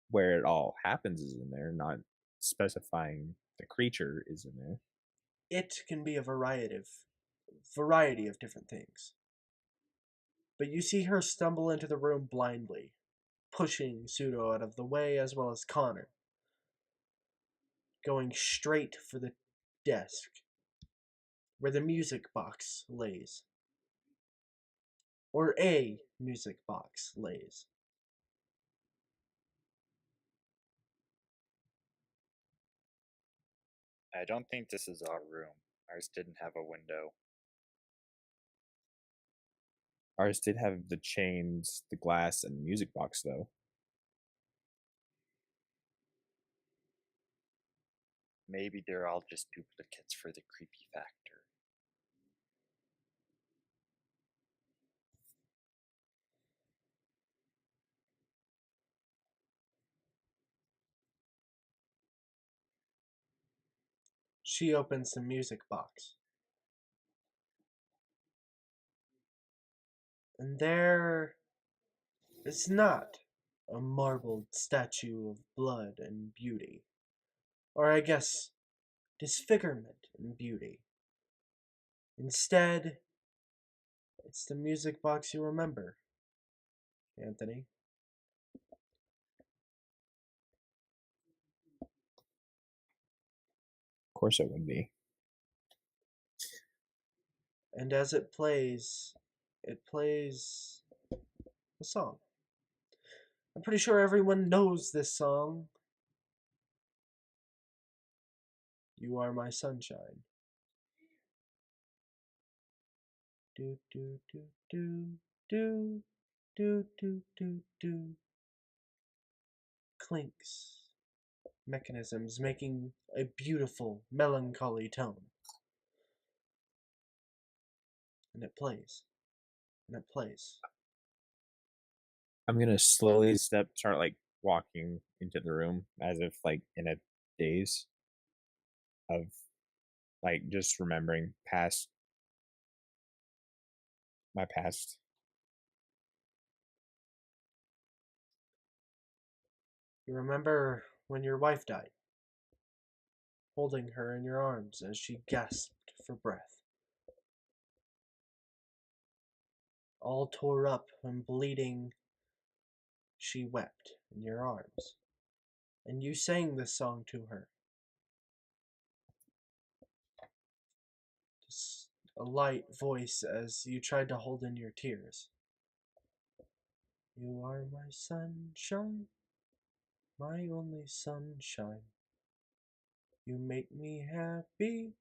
where it all happens is in there, not specifying the creature is in there. It can be a variety of different things. But you see her stumble into the room blindly, pushing Pseudo out of the way as well as Connor, going straight for the desk. where the music box lays. Or a music box lays. I don't think this is our room. Ours didn't have a window. Ours did have the chains, the glass, and the music box, though. Maybe they're all just duplicates for the creepy factor. She opens the music box. And there is not a marbled statue of blood and beauty. Or I guess disfigurement and beauty. Instead, it's the music box you remember, Anthony. Of course it would be. And as it plays a song. I'm pretty sure everyone knows this song. You Are My Sunshine. Do do do do do do do do do. Clinks. Mechanisms making a beautiful, melancholy tone. And it plays. And it plays. I'm gonna slowly start like walking into the room as if like in a daze of like just remembering my past. You remember when your wife died, holding her in your arms as she gasped for breath. All tore up and bleeding, she wept in your arms. And you sang this song to her. Just a light voice as you tried to hold in your tears. You are my sunshine, my only sunshine. You make me happy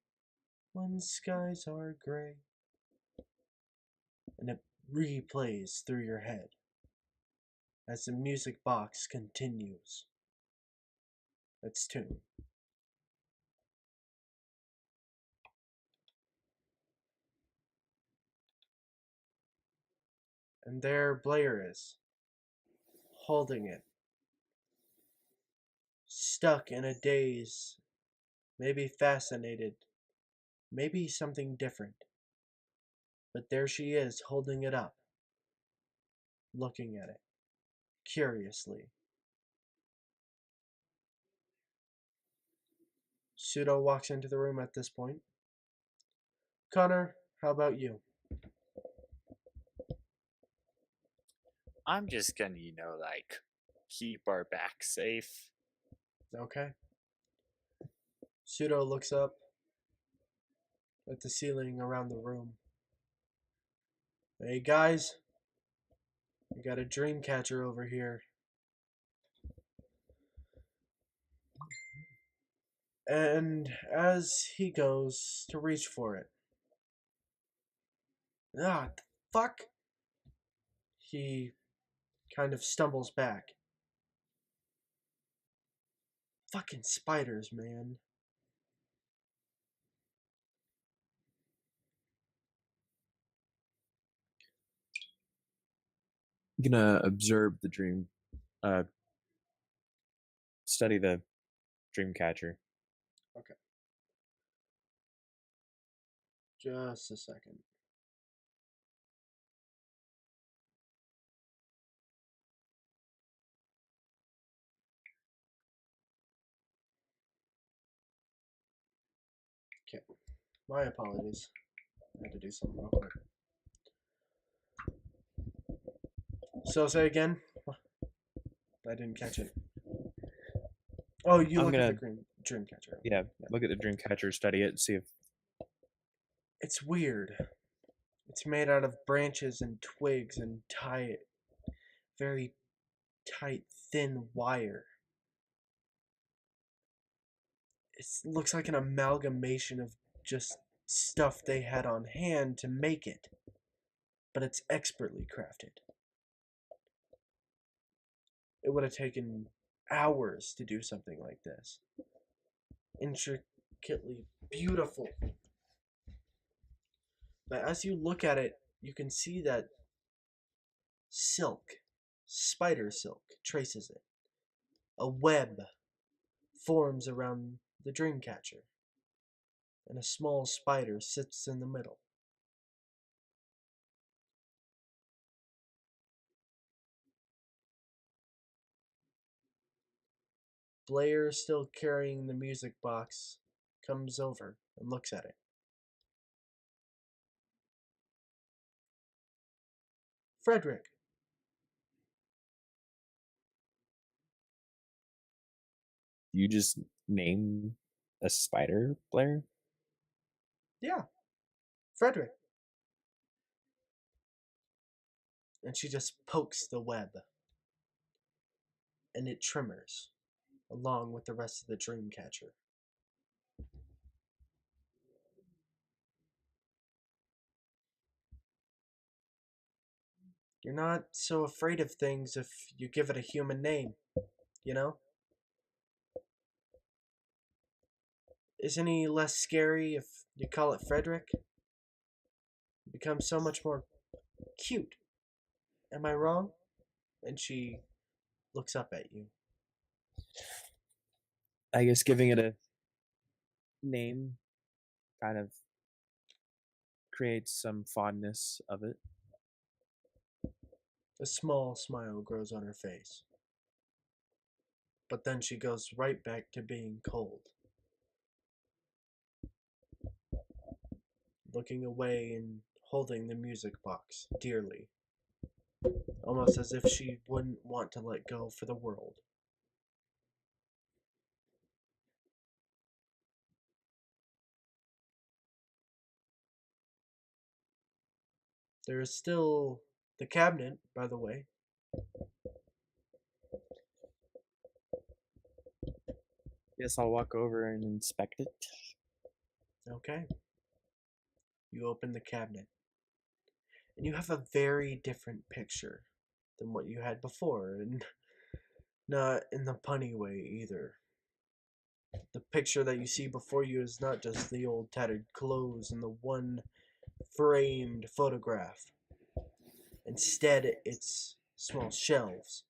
when skies are gray. And it replays through your head as the music box continues its tune. And there Blair is, holding it, stuck in a daze, maybe fascinated, maybe something different. But there she is, holding it up, looking at it, curiously. Pseudo walks into the room at this point. Connor, how about you? I'm just gonna, like, keep our back safe. Okay. Pseudo looks up at the ceiling around the room. Hey guys, we got a dream catcher over here. And as he goes to reach for it, the fuck? He kind of stumbles back. Fucking spiders, man. I'm gonna observe the dream, uh, study the dream catcher. Okay. Just a second. Okay. My apologies. I had to do something real quick. So say again. I didn't catch it. Oh, you I'm look at gonna the dream catcher. yeah, look at the dream catcher, study it, see if It's weird. It's made out of branches and twigs and very tight, thin wire. It looks like an amalgamation of just stuff they had on hand to make it, but it's expertly crafted. It would have taken hours to do something like this. Intricately beautiful. But as you look at it, you can see that silk, spider silk, traces it. A web forms around the dream catcher, and a small spider sits in the middle. Blair, still carrying the music box, comes over and looks at it. Frederick. You just name a spider, Blair? Yeah, Frederick. And she just pokes the web, and it tremors, along with the rest of the dream catcher. You're not so afraid of things if you give it a human name, you know? Isn't he less scary if you call it Frederick? It becomes so much more cute. Am I wrong? And she looks up at you. I guess giving it a name kind of creates some fondness of it. A small smile grows on her face. But then she goes right back to being cold. Looking away and holding the music box dearly. Almost as if she wouldn't want to let go for the world. There is still the cabinet, by the way. Yes, I'll walk over and inspect it. Okay. You open the cabinet. And you have a very different picture than what you had before. And not in the punny way either. The picture that you see before you is not just the old tattered clothes and the one framed photograph. Instead, it's small shelves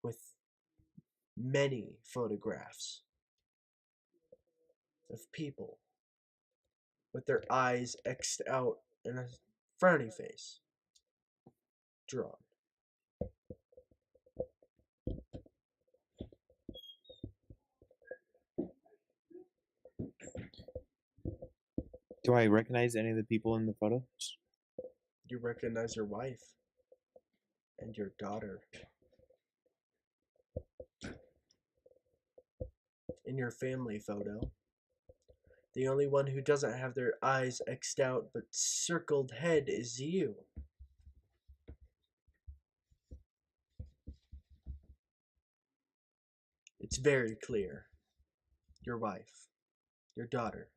with many photographs of people with their eyes X'd out and a frowny face drawn. Do I recognize any of the people in the photos? You recognize your wife and your daughter. In your family photo, the only one who doesn't have their eyes X'd out but circled head is you. It's very clear. Your wife, your daughter.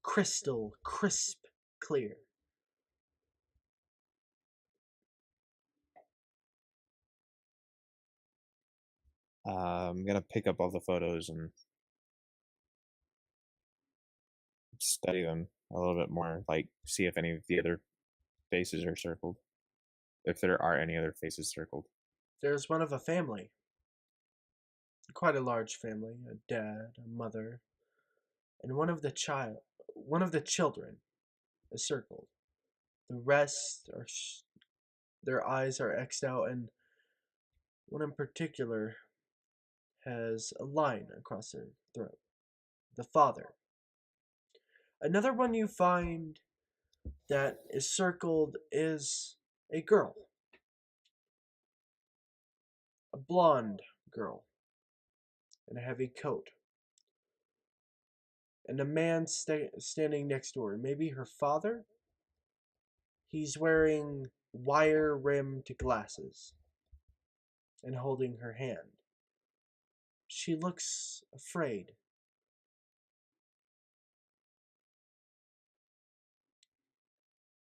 Crystal crisp clear. I'm gonna pick up all the photos and study them a little bit more, like see if any of the other faces are circled. If there are any other faces circled. There's one of a family. Quite a large family. A dad, a mother, and one of the children is circled. The rest are their eyes are X'd out, and one in particular has a line across their throat. The father. Another one you find that is circled is a girl. A blonde girl in a heavy coat. and a man standing next to her. Maybe her father? He's wearing wire rimmed glasses and holding her hand. She looks afraid.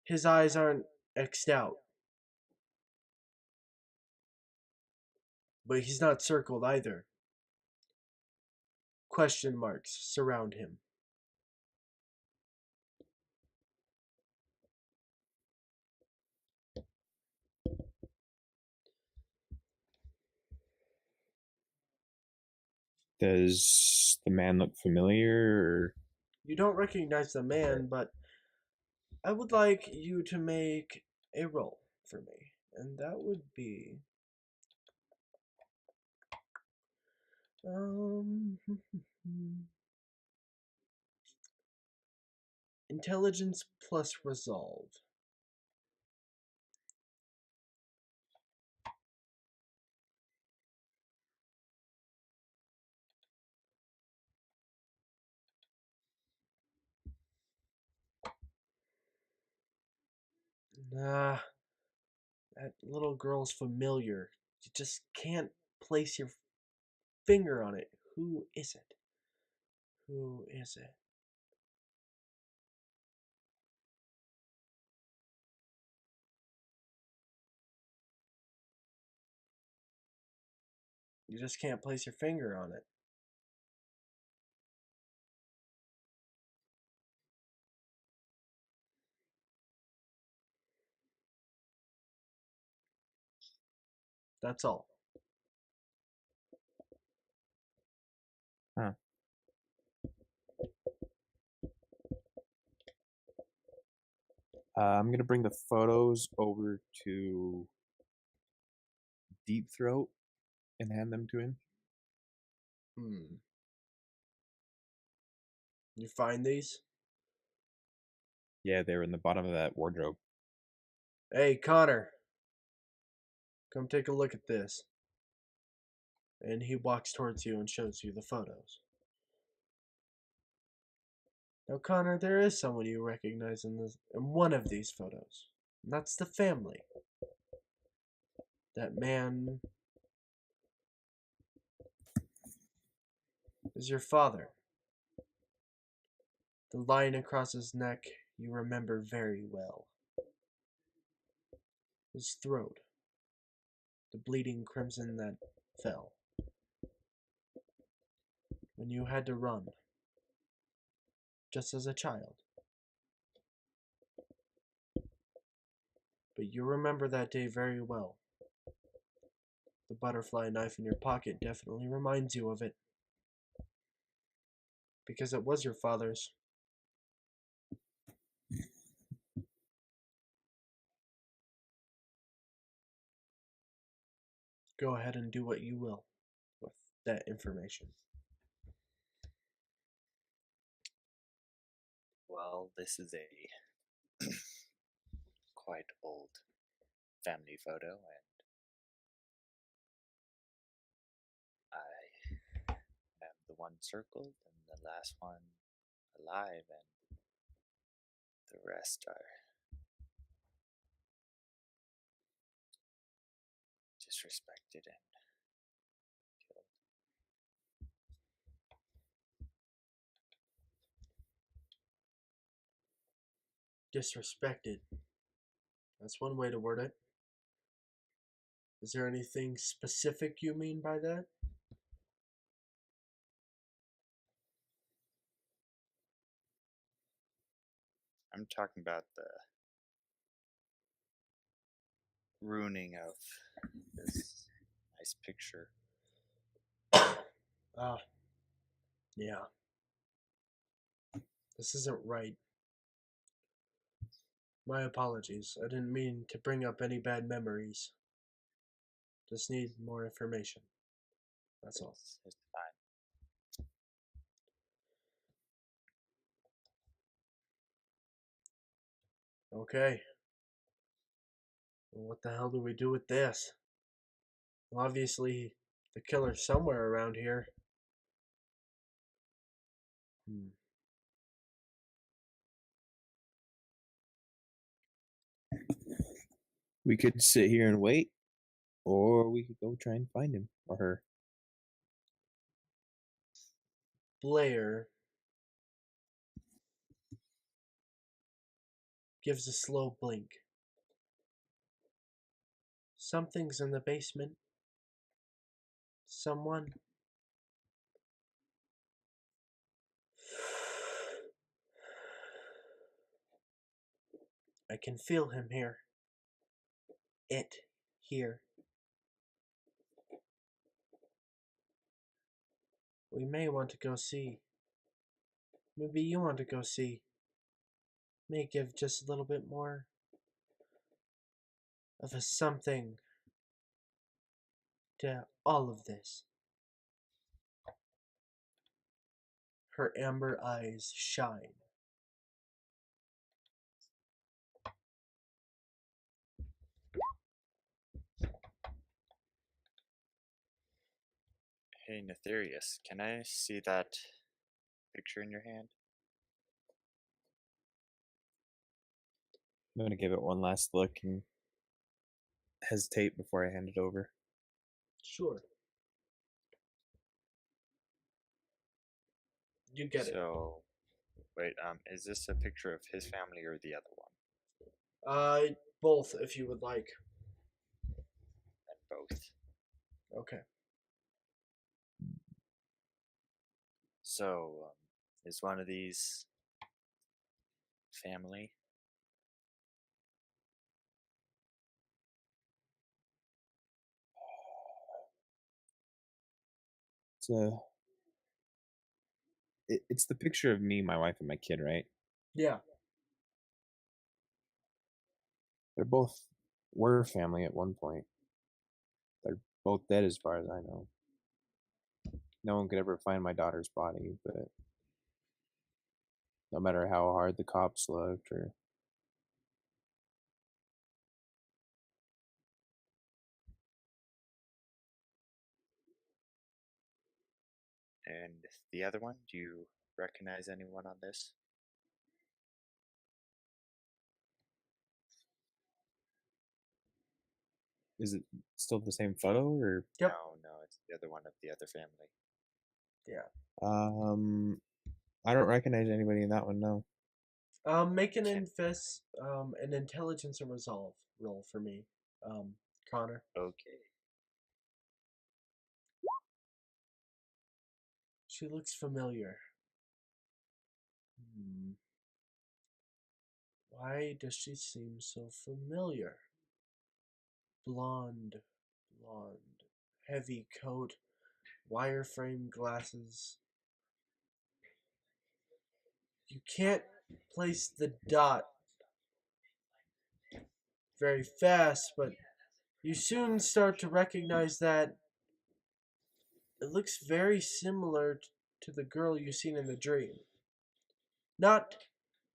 His eyes aren't X'd out, but he's not circled either. Question marks surround him. Does the man look familiar? Or... You don't recognize the man, but I would like you to make a roll for me. And that would be um intelligence plus resolve. Nah, that little girl's familiar. You just can't place your finger on it. Who is it? Who is it? You just can't place your finger on it. That's all. Huh. I'm gonna bring the photos over to Deep Throat and hand them to him. Hmm. You find these? Yeah, they're in the bottom of that wardrobe. Hey, Connor, come take a look at this. And he walks towards you and shows you the photos. Now, Connor, there is someone you recognize in one of these photos. And that's the family. That man is your father. The line across his neck you remember very well. His throat, the bleeding crimson that fell. When you had to run, just as a child. But you remember that day very well. The butterfly knife in your pocket definitely reminds you of it. Because it was your father's. Go ahead and do what you will with that information. Well, this is a quite old family photo, and I am the one circled and the last one alive, and the rest are disrespected and killed. Disrespected. That's one way to word it. Is there anything specific you mean by that? I'm talking about the ruining of this nice picture. Ah, yeah. This isn't right. My apologies. I didn't mean to bring up any bad memories. Just need more information. That's all. It's fine. Okay. Well, what the hell do we do with this? Well, obviously, the killer's somewhere around here. We could sit here and wait, or we could go try and find him or her. Blair gives a slow blink. Something's in the basement. Someone. I can feel him here. It here. We may want to go see. Maybe you want to go see. May give just a little bit more of a something to all of this. Her amber eyes shine. Hey, Netherius, can I see that picture in your hand? I'm gonna give it one last look and hesitate before I hand it over. Sure. You get it. So, wait, is this a picture of his family or the other one? Both if you would like. And both. Okay. So, is one of these family? It's it's the picture of me, my wife, and my kid, right? Yeah. They're both were family at one point. They're both dead as far as I know. No one could ever find my daughter's body, but no matter how hard the cops looked or And the other one, do you recognize anyone on this? is it still the same photo or Yep. No, it's the other one of the other family. Yeah. I don't recognize anybody in that one, no. Make an Can an intelligence and resolve roll for me, Connor. okay. She looks familiar. Hmm. Why does she seem so familiar? Blonde, blonde, heavy coat, wireframe glasses. You can't place the dot very fast, but you soon start to recognize that it looks very similar to the girl you've seen in the dream. Not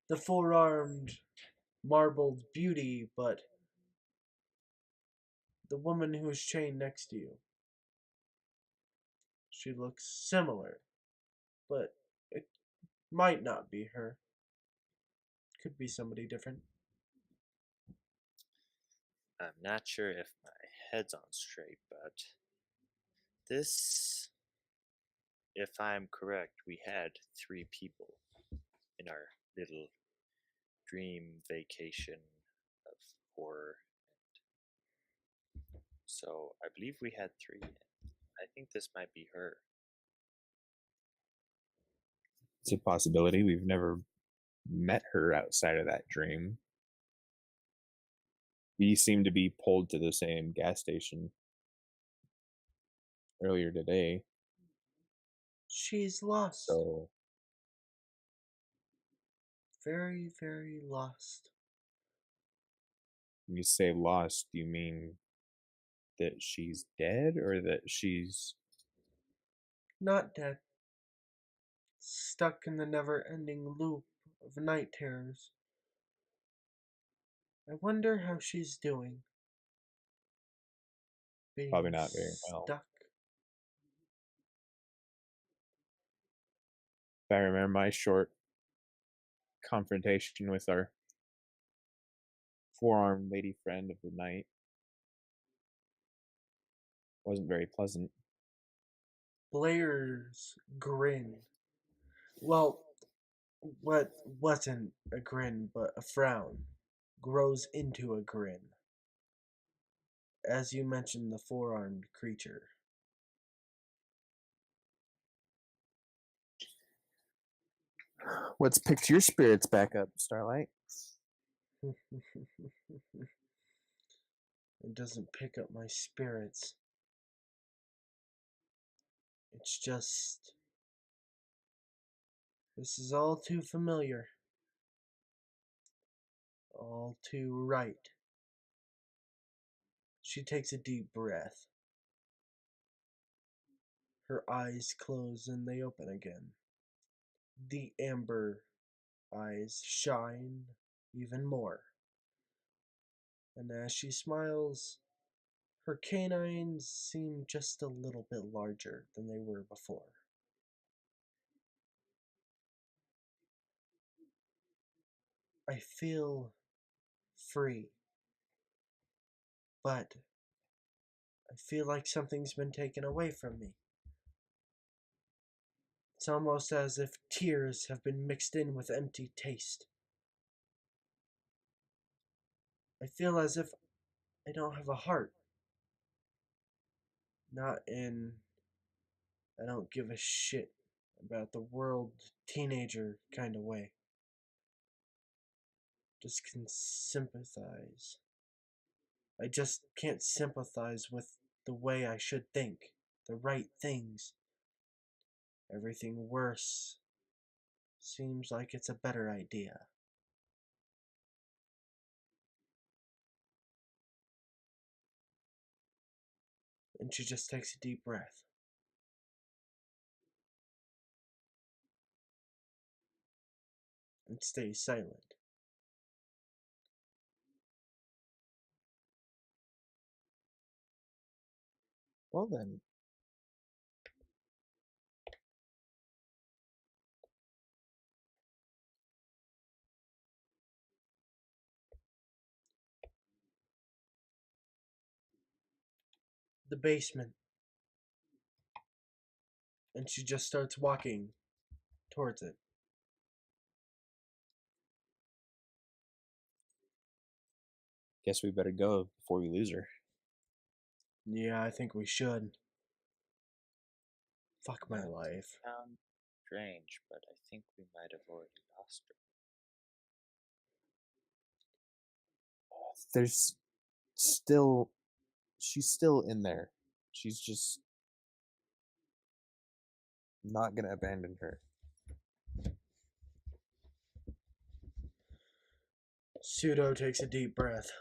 the four-armed, marbled beauty, but the woman who is chained next to you. She looks similar, but it might not be her. Could be somebody different. I'm not sure if my head's on straight, but this, if I'm correct, we had three people in our little dream vacation of horror. So I believe we had three. I think this might be her. It's a possibility. We've never met her outside of that dream. We seem to be pulled to the same gas station earlier today. She's lost. So Very, very lost. when you say lost, do you mean that she's dead or that she's Not dead. Stuck in the never ending loop of night terrors. I wonder how she's doing. probably Being not very well? stuck. If I remember my short confrontation with our four-armed lady friend of the night. Wasn't very pleasant. Blair's grin. Well, what wasn't a grin but a frown grows into a grin as you mentioned the four-armed creature. What's picked your spirits back up, Starlight? It doesn't pick up my spirits. It's just. This is all too familiar. All too right. She takes a deep breath. Her eyes close and they open again. The amber eyes shine even more. And as she smiles, her canines seem just a little bit larger than they were before. I feel free, but I feel like something's been taken away from me. It's almost as if tears have been mixed in with empty taste. I feel as if I don't have a heart. Not in I don't give a shit about the world teenager kind of way. Just can sympathize. I just can't sympathize with the way I should think, the right things. Everything worse seems like it's a better idea. And she just takes a deep breath. And stays silent. Well then, The basement. And she just starts walking towards it. guess we better go before we lose her. Yeah, I think we should. Fuck my That life. sounds strange, but I think we might have already lost her. There's still, she's still in there. She's just not gonna abandon her. Pseudo takes a deep breath.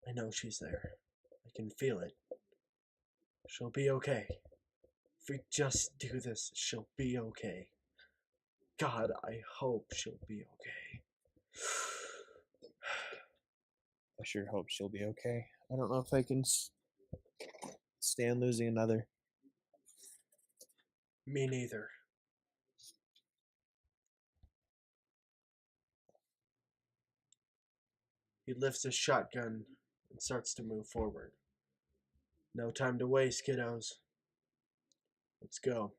I know she's there. I can feel it. She'll be okay. If we just do this, she'll be okay. God, I hope she'll be okay. I sure hope she'll be okay. I don't know if I can stand losing another. Me neither. He lifts his shotgun and starts to move forward. No time to waste, kiddos. Let's go.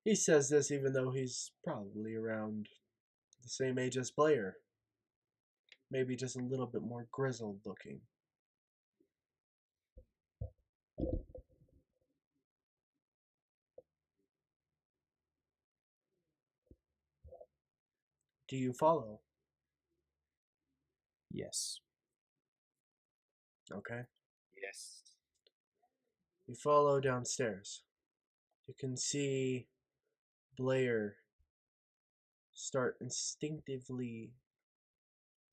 He says this even though he's probably around the same age as Blair. Maybe just a little bit more grizzled looking. Do you follow? Yes. Okay. Yes. You follow downstairs. You can see Blair start instinctively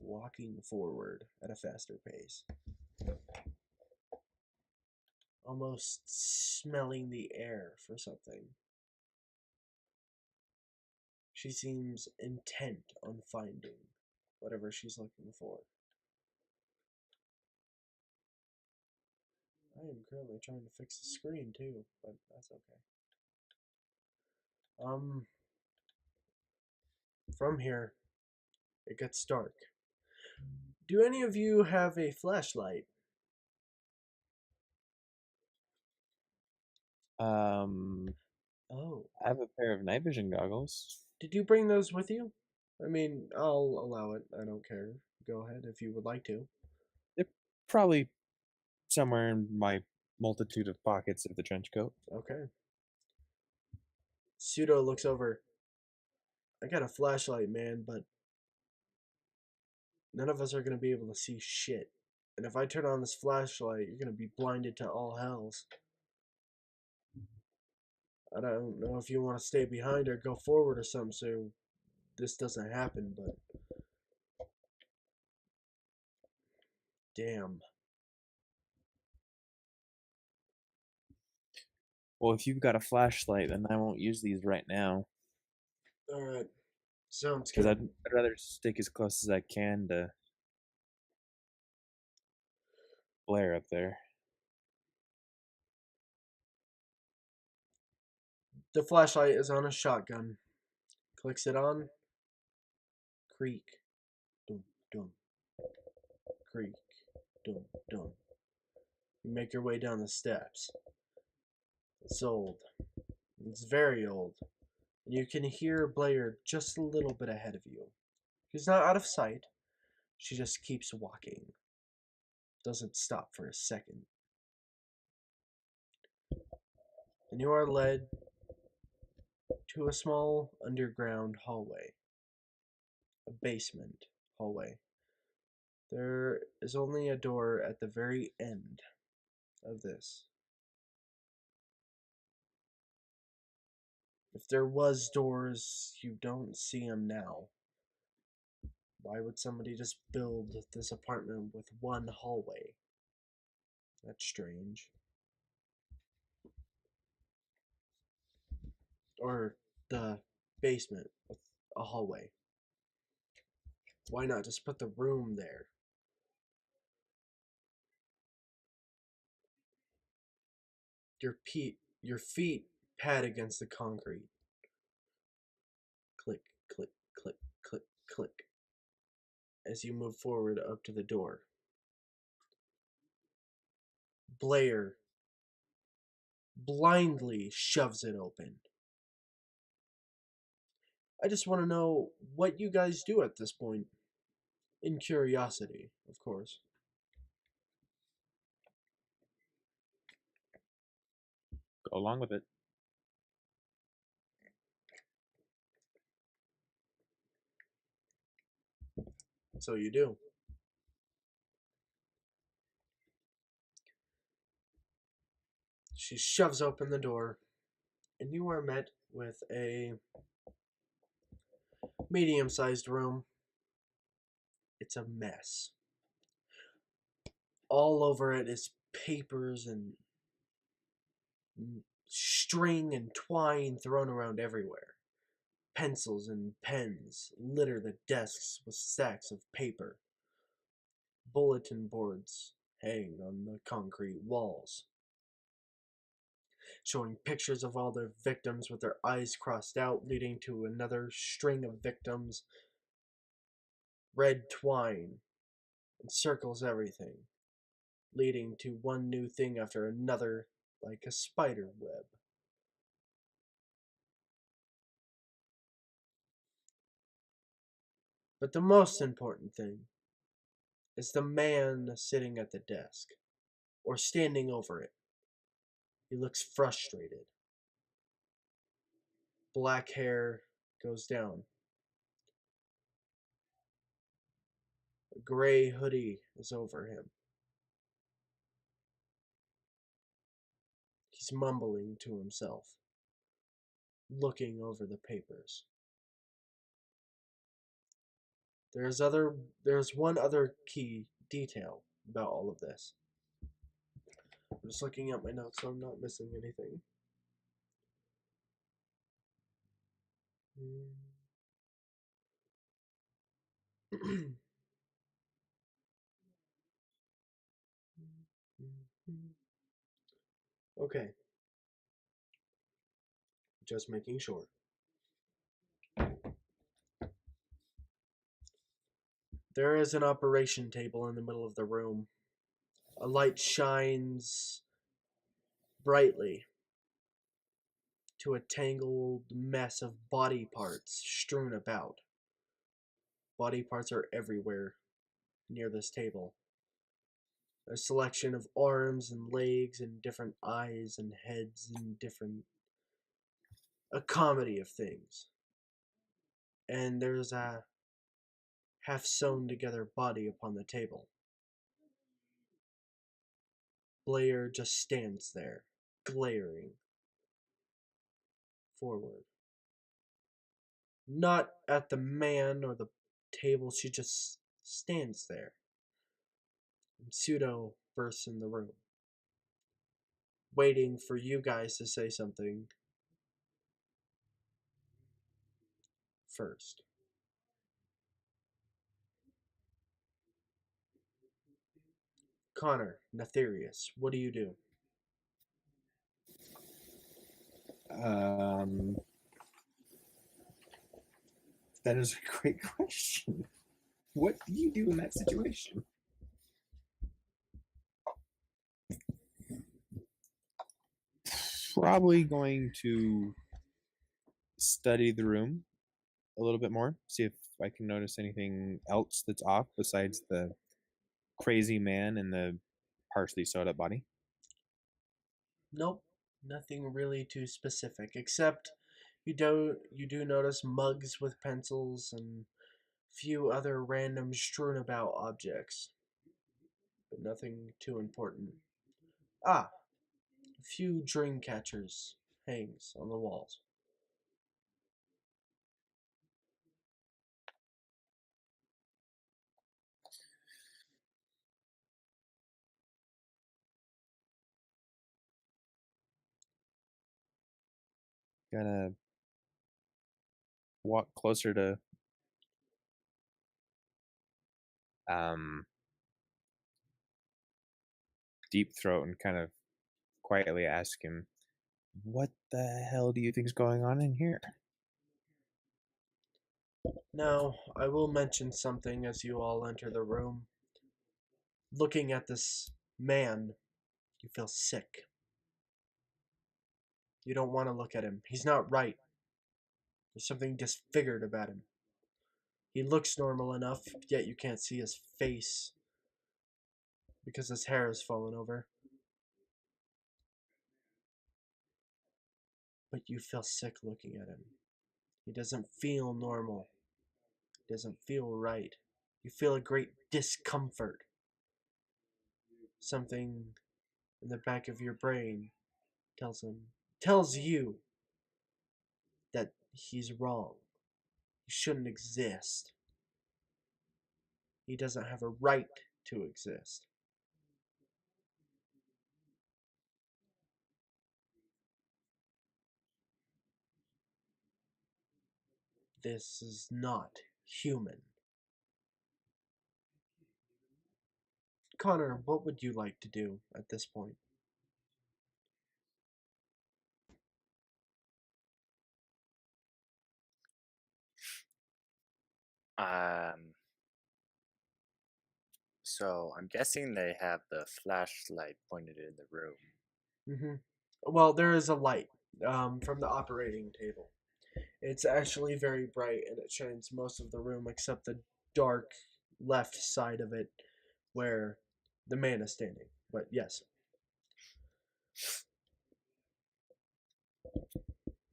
walking forward at a faster pace. Almost smelling the air for something. She seems intent on finding whatever she's looking for. I am currently trying to fix the screen too, but that's okay. From here, it gets dark. Do any of you have a flashlight? Um, Oh, I have a pair of night vision goggles. did you bring those with you? I mean, I'll allow it. I don't care. Go ahead if you would like to. They're probably somewhere in my multitude of pockets of the trench coat. Okay. Pseudo looks over. I got a flashlight, man, but none of us are going to be able to see shit. And if I turn on this flashlight, you're going to be blinded to all hells. I don't know if you want to stay behind or go forward or something so this doesn't happen, but damn. Well, if you've got a flashlight, then I won't use these right now Alright, sounds because good. I'd rather stick as close as I can to Blair up there. The flashlight is on a shotgun. Clicks it on. Creak. Dum, dum. Creak. Dum, dum. You make your way down the steps. It's old. It's very old. And you can hear Blair just a little bit ahead of you. She's not out of sight. She just keeps walking. Doesn't stop for a second. And you are led to a small underground hallway. A basement hallway. There is only a door at the very end of this. If there was doors, you don't see them now. Why would somebody just build this apartment with one hallway? That's strange. Or the basement with a hallway. Why not just put the room there? Your feet pad against the concrete. Click, click, click, click, click as you move forward up to the door. Blair blindly shoves it open. I just want to know what you guys do at this point. In curiosity, of course. Go along with it. So you do. She shoves open the door, and you are met with a medium sized room. It's a mess. All over it is papers and string and twine thrown around everywhere. Pencils and pens litter the desks with stacks of paper. Bulletin boards hang on the concrete walls, showing pictures of all their victims with their eyes crossed out, leading to another string of victims. Red twine encircles everything, leading to one new thing after another, like a spider web. But the most important thing is the man sitting at the desk, or standing over it. He looks frustrated. Black hair goes down. A gray hoodie is over him. He's mumbling to himself, looking over the papers. There's one other key detail about all of this. I'm just looking at my notes so I'm not missing anything. Okay, just making sure. There is an operation table in the middle of the room. A light shines brightly to a tangled mess of body parts strewn about. Body parts are everywhere near this table. A selection of arms and legs and different eyes and heads and different. A comedy of things. And there's a half sewn together body upon the table. Blair just stands there, glaring forward. Not at the man or the table, she just stands there. And Pseudo bursts in the room, waiting for you guys to say something first. Connor, Nefarious, what do you do? Um, that is a great question. What do you do in that situation? Probably going to study the room a little bit more, see if I can notice anything else that's off besides the crazy man and the partially sewed up body. Nope, nothing really too specific, except you do notice mugs with pencils and few other random strewn about objects, but nothing too important. Ah, a few dream catchers hangs on the walls. Gonna walk closer to um, Deep Throat and kind of quietly ask him, "What the hell do you think's going on in here?" Now, I will mention something as you all enter the room. Looking at this man, you feel sick. You don't want to look at him. He's not right. There's something disfigured about him. He looks normal enough, yet you can't see his face because his hair has fallen over. But you feel sick looking at him. He doesn't feel normal. He doesn't feel right. You feel a great discomfort. Something in the back of your brain tells you that he's wrong. He shouldn't exist. He doesn't have a right to exist. This is not human. Connor, what would you like to do at this point? Um, so I'm guessing they have the flashlight pointed in the room. Mm-hmm. Well, there is a light from the operating table. It's actually very bright and it shines most of the room except the dark left side of it where the man is standing. But yes.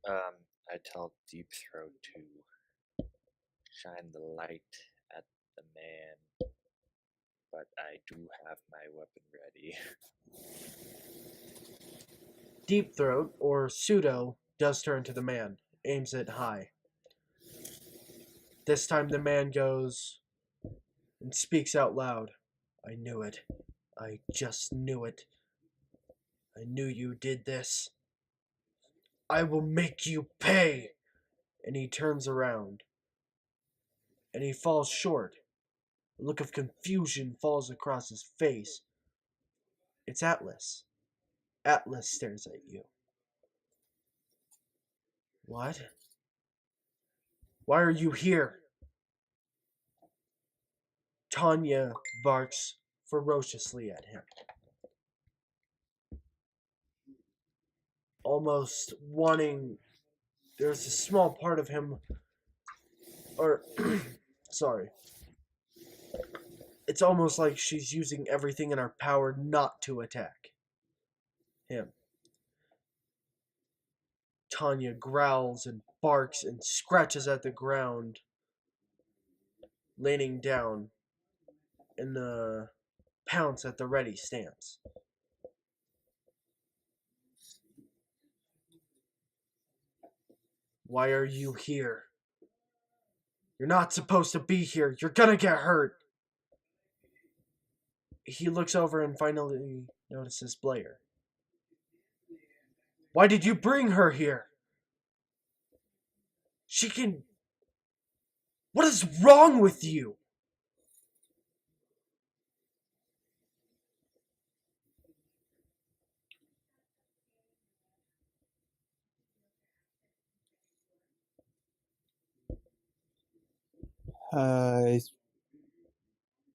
I tell Deep Throat to shine the light at the man, but I do have my weapon ready. Deep Throat, or Pseudo, does turn to the man, aims it high. This time the man goes and speaks out loud. I knew it. I just knew it. I knew you did this. I will make you pay. And he turns around. And he falls short. A look of confusion falls across his face. It's Atlas. Atlas stares at you. What? Why are you here? Tanya barks ferociously at him, almost wanting. There's a small part of him, or sorry, it's almost like she's using everything in her power not to attack him. Tanya growls and barks and scratches at the ground, leaning down in the pounce at the ready stance. Why are you here? You're not supposed to be here. You're gonna get hurt. He looks over and finally notices Blair. Why did you bring her here? She can. What is wrong with you? I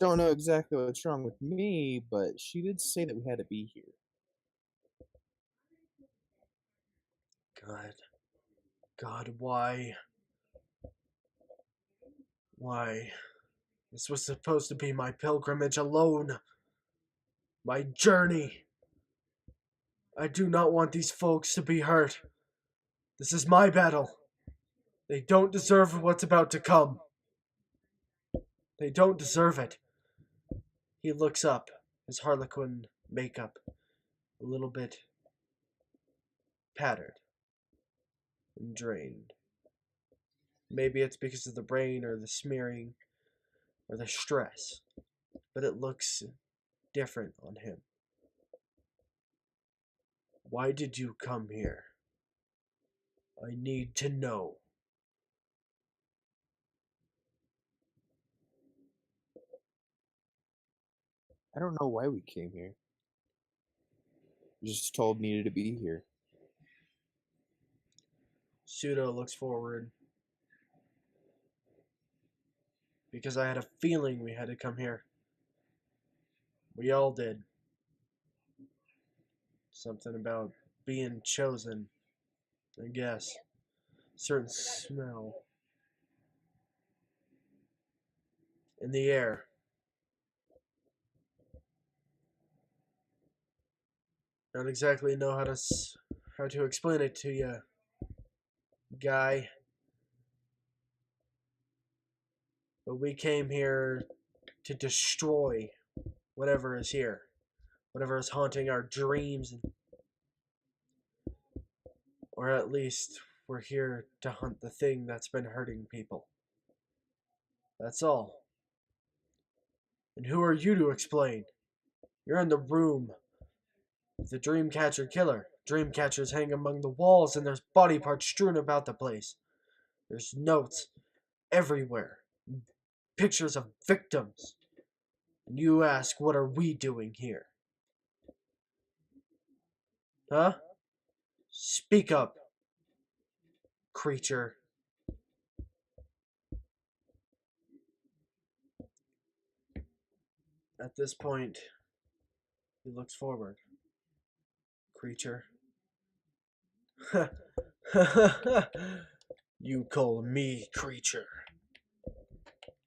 don't know exactly what's wrong with me, but she did say that we had to be here. God. God, why? Why? This was supposed to be my pilgrimage alone. My journey. I do not want these folks to be hurt. This is my battle. They don't deserve what's about to come. They don't deserve it. He looks up, his harlequin makeup a little bit pattered and drained. Maybe it's because of the brain or the smearing or the stress, but it looks different on him. Why did you come here? I need to know. I don't know why we came here. We just told needed to be here. Pseudo looks forward. Because I had a feeling we had to come here. We all did. Something about being chosen, I guess. Certain smell in the air. Don't exactly know how to explain it to you, guy. But we came here to destroy whatever is here, whatever is haunting our dreams, or at least we're here to hunt the thing that's been hurting people. That's all. And who are you to explain? You're in the room with the Dreamcatcher killer. Dreamcatchers hang among the walls, and there's body parts strewn about the place. There's notes everywhere, pictures of victims. And you ask, what are we doing here? Huh? Speak up, creature. At this point, he looks forward. Creature. You call me creature.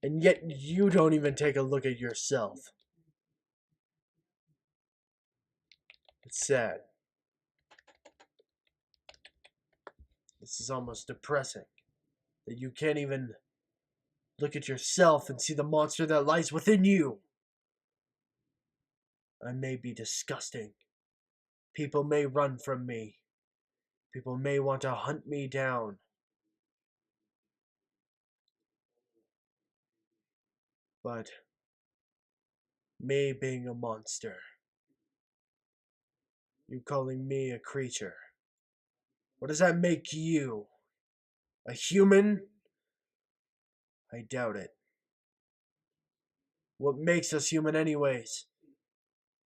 And yet you don't even take a look at yourself. It's sad. This is almost depressing. That you can't even look at yourself and see the monster that lies within you. I may be disgusting. People may run from me. People may want to hunt me down. But me being a monster, you calling me a creature, what does that make you? A human? I doubt it. What makes us human anyways?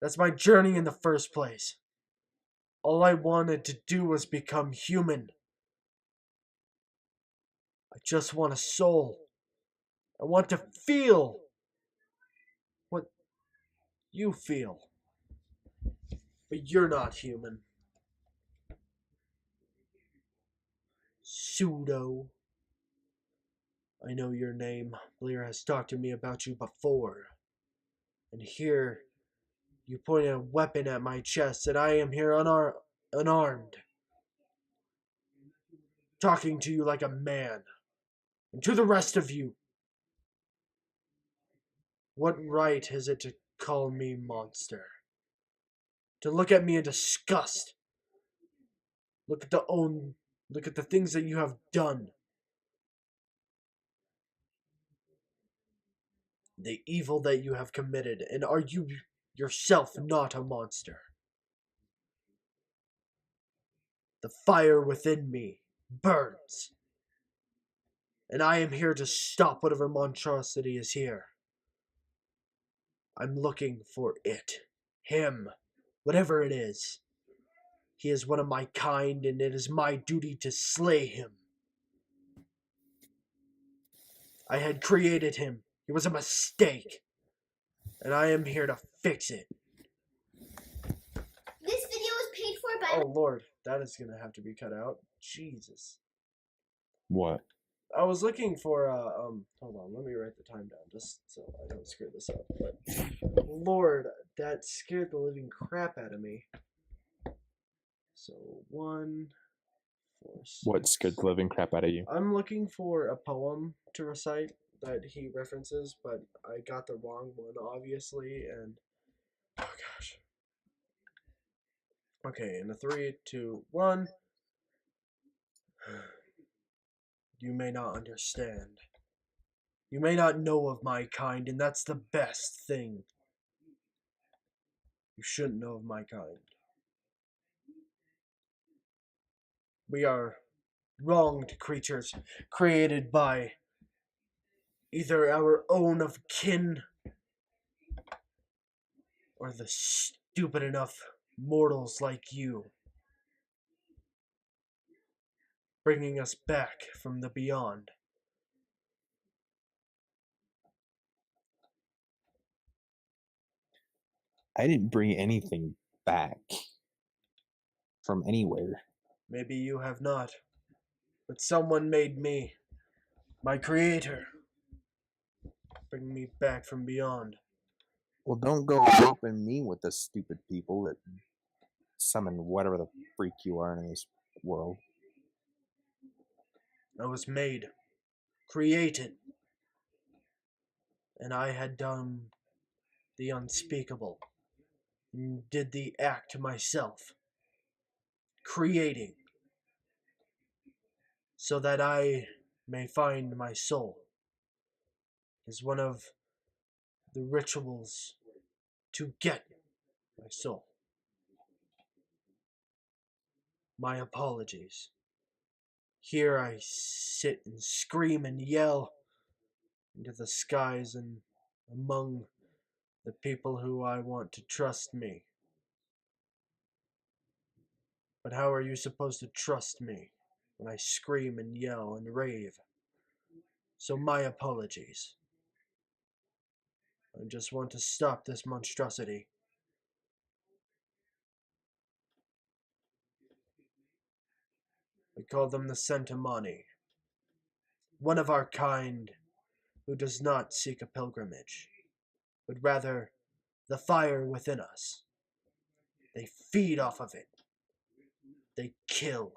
That's my journey in the first place. All I wanted to do was become human. I just want a soul. I want to feel. You feel. But you're not human. Pseudo. I know your name. Blair has talked to me about you before. And here, you point a weapon at my chest, and I am here unarmed. Talking to you like a man. And to the rest of you. What right is it to call me monster? To look at me in disgust. Look at the things that you have done. The evil that you have committed, and are you yourself not a monster? The fire within me burns, and I am here to stop whatever monstrosity is here. I'm looking for it. Him. Whatever it is. He is one of my kind, and it is my duty to slay him. I had created him. It was a mistake. And I am here to fix it. This video was paid for by... Oh, Lord. That is going to have to be cut out. Jesus. What? I was looking for, hold on, let me write the time down just so I don't screw this up. But, Lord, that scared the living crap out of me. So, 1, 4, 6. What scared the living crap out of you? I'm looking for a poem to recite that he references, but I got the wrong one, obviously, and, oh gosh. Okay, in a 3, 2, 1. You may not understand. You may not know of my kind, and that's the best thing. You shouldn't know of my kind. We are wronged creatures created by either our own of kin or the stupid enough mortals like you, bringing us back from the beyond. I didn't bring anything back from anywhere. Maybe you have not, but someone made me, my creator, bring me back from beyond. Well, don't go helping me with the stupid people that summon whatever the freak you are in this world. I was made, created, and I had done the unspeakable, and did the act myself, creating, so that I may find my soul, is one of the rituals to get my soul. My apologies. Here I sit and scream and yell into the skies and among the people who I want to trust me. But how are you supposed to trust me when I scream and yell and rave? So my apologies. I just want to stop this monstrosity. We call them the Centimani. One of our kind who does not seek a pilgrimage, but rather the fire within us. They feed off of it. They kill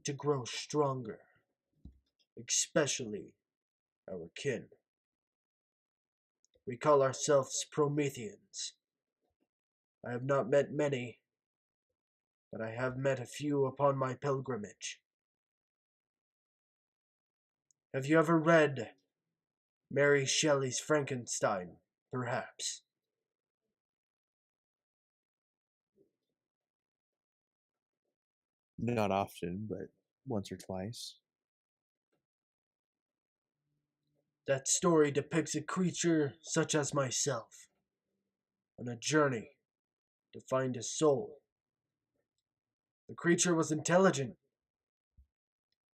to grow stronger, especially our kin. We call ourselves Prometheans. I have not met many, but I have met a few upon my pilgrimage. Have you ever read Mary Shelley's Frankenstein, perhaps? Not often, but once or twice. That story depicts a creature such as myself on a journey to find his soul. The creature was intelligent.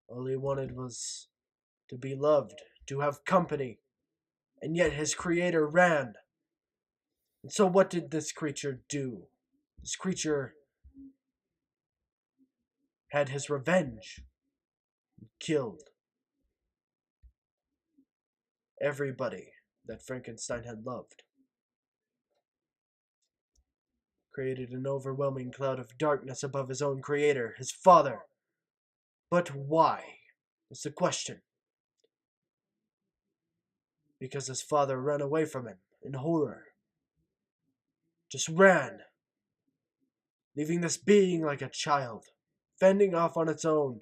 All he wanted was to be loved, to have company, and yet his creator ran And so what did this creature do? This creature had his revenge, killed everybody that Frankenstein had loved, created an overwhelming cloud of darkness above his own creator, his father. But why? Is the question. Because his father ran away from him in horror. Just ran, leaving this being like a child, fending off on its own,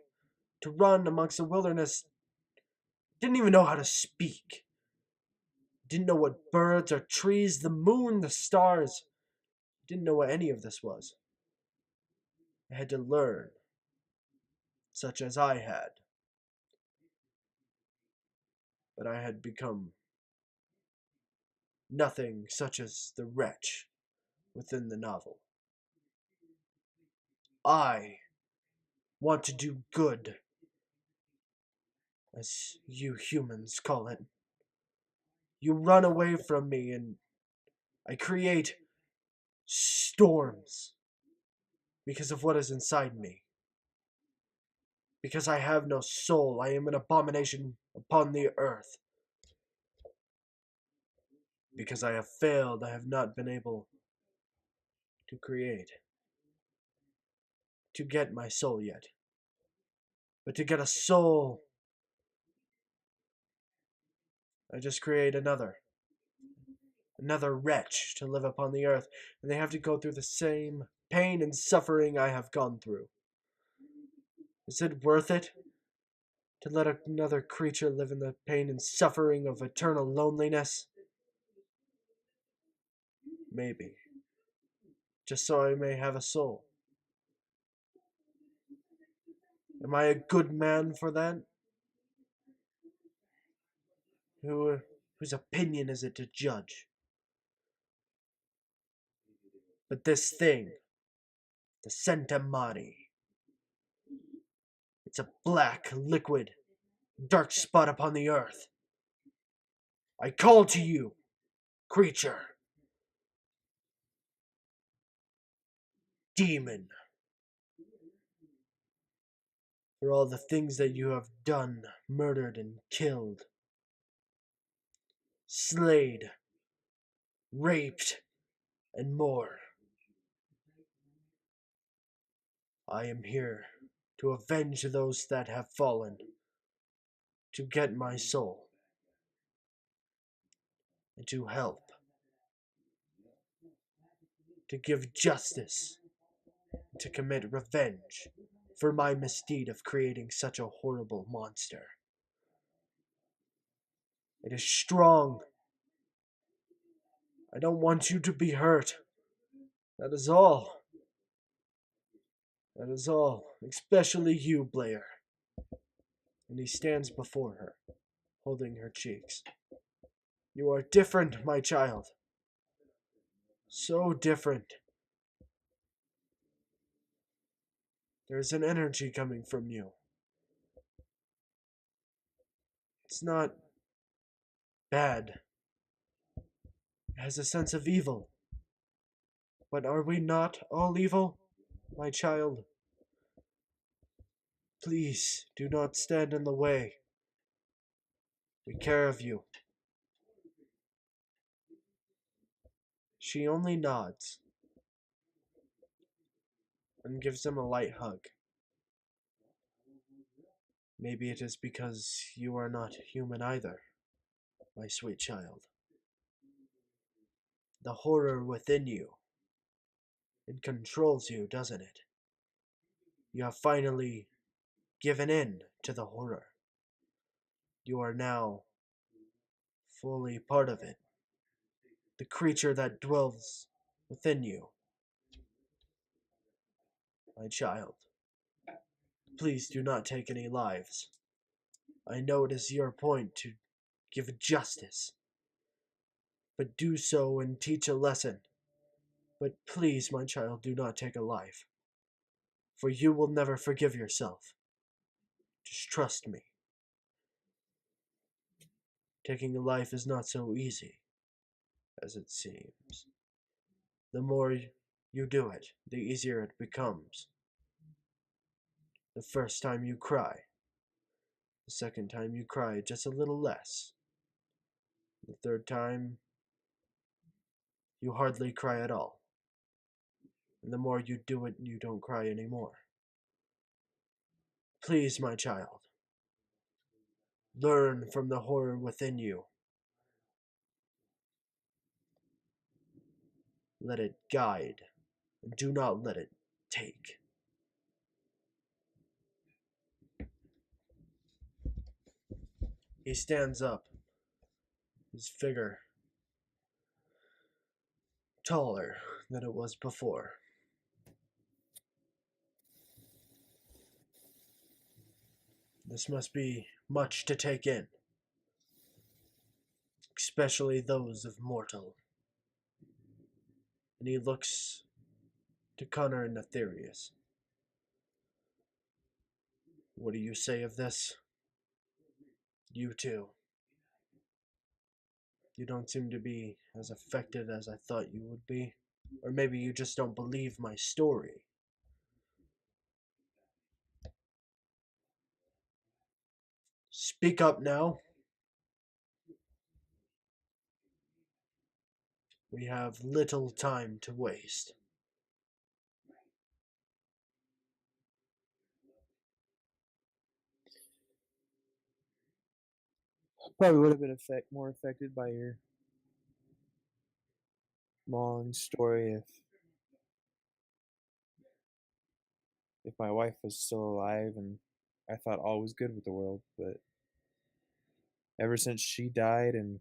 to run amongst the wilderness. Didn't even know how to speak. Didn't know what birds or trees, the moon, the stars. Didn't know what any of this was. I had to learn, such as I had. But I had become nothing such as the wretch within the novel. I want to do good, as you humans call it. You run away from me and I create storms because of what is inside me. Because I have no soul, I am an abomination upon the earth. Because I have failed, I have not been able to create, to get my soul yet. But to get a soul, I just create another wretch to live upon the earth, and they have to go through the same pain and suffering I have gone through. Is it worth it to let another creature live in the pain and suffering of eternal loneliness? Maybe. Just so I may have a soul. Am I a good man for that? Whose opinion is it to judge? But this thing, the Centamani, it's a black, liquid, dark spot upon the earth. I call to you, creature. Demon. For all the things that you have done, murdered and killed, slayed, raped, and more. I am here to avenge those that have fallen, to get my soul, and to help, to give justice, and to commit revenge for my misdeed of creating such a horrible monster. It is strong. I don't want you to be hurt. That is all. That is all. Especially you, Blair. And he stands before her, holding her cheeks. You are different, my child. So different. There's an energy coming from you. It's not bad. It has a sense of evil. But are we not all evil, my child? Please do not stand in the way. We care of you. She only nods and gives him a light hug. Maybe it is because you are not human either, my sweet child. The horror within you, it controls you, doesn't it? You have finally given in to the horror. You are now fully part of it. The creature that dwells within you. My child, please do not take any lives. I know it is your point to give justice, but do so and teach a lesson. But please, my child, do not take a life, for you will never forgive yourself. Just trust me. Taking a life is not so easy as it seems. The more you do it, the easier it becomes. The first time you cry, the second time you cry just a little less. The third time, you hardly cry at all. And the more you do it, you don't cry anymore. Please, my child, learn from the horror within you. Let it guide, and do not let it take. He stands up, his figure taller than it was before. This must be much to take in, especially those of mortal. And he looks to Connor and Aetherius. What do you say of this? You too. You don't seem to be as affected as I thought you would be. Or maybe you just don't believe my story. Speak up now. We have little time to waste. Probably would have been more affected by your long story if my wife was still alive and I thought all was good with the world, but ever since she died and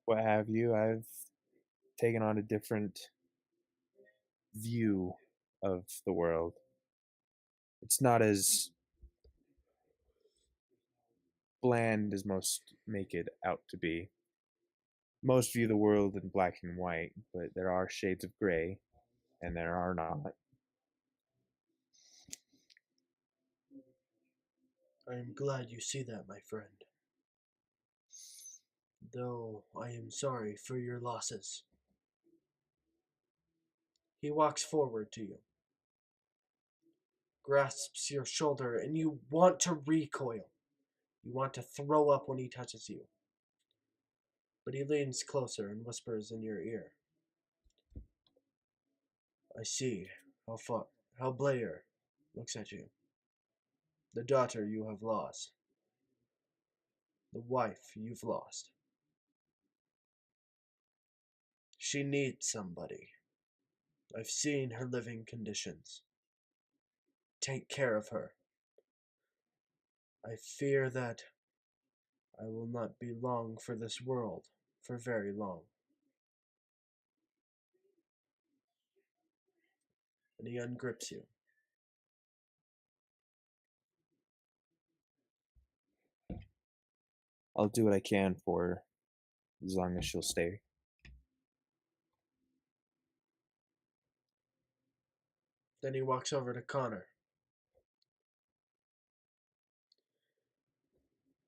what have you, I've taken on a different view of the world. It's not as bland as most make it out to be. Most view the world in black and white, but there are shades of gray, and there are not. I am glad you see that, my friend. Though I am sorry for your losses. He walks forward to you, grasps your shoulder, and you want to recoil. You want to throw up when he touches you. But he leans closer and whispers in your ear. I see how Blair looks at you. The daughter you have lost. The wife you've lost. She needs somebody. I've seen her living conditions. Take care of her. I fear that I will not be long for this world, for very long. And he ungrips you. I'll do what I can for her, as long as she'll stay. Then he walks over to Connor.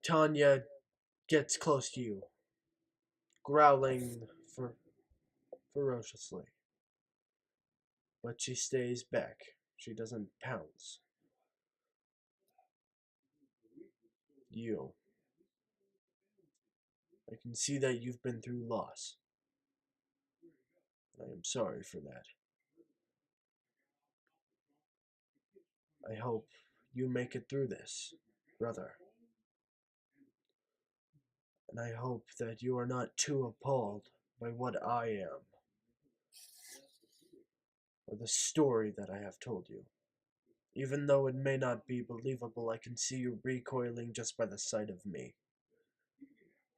Tanya gets close to you, growling ferociously. But she stays back. She doesn't pounce. You. I can see that you've been through loss. I am sorry for that. I hope you make it through this, brother. And I hope that you are not too appalled by what I am, or the story that I have told you. Even though it may not be believable, I can see you recoiling just by the sight of me.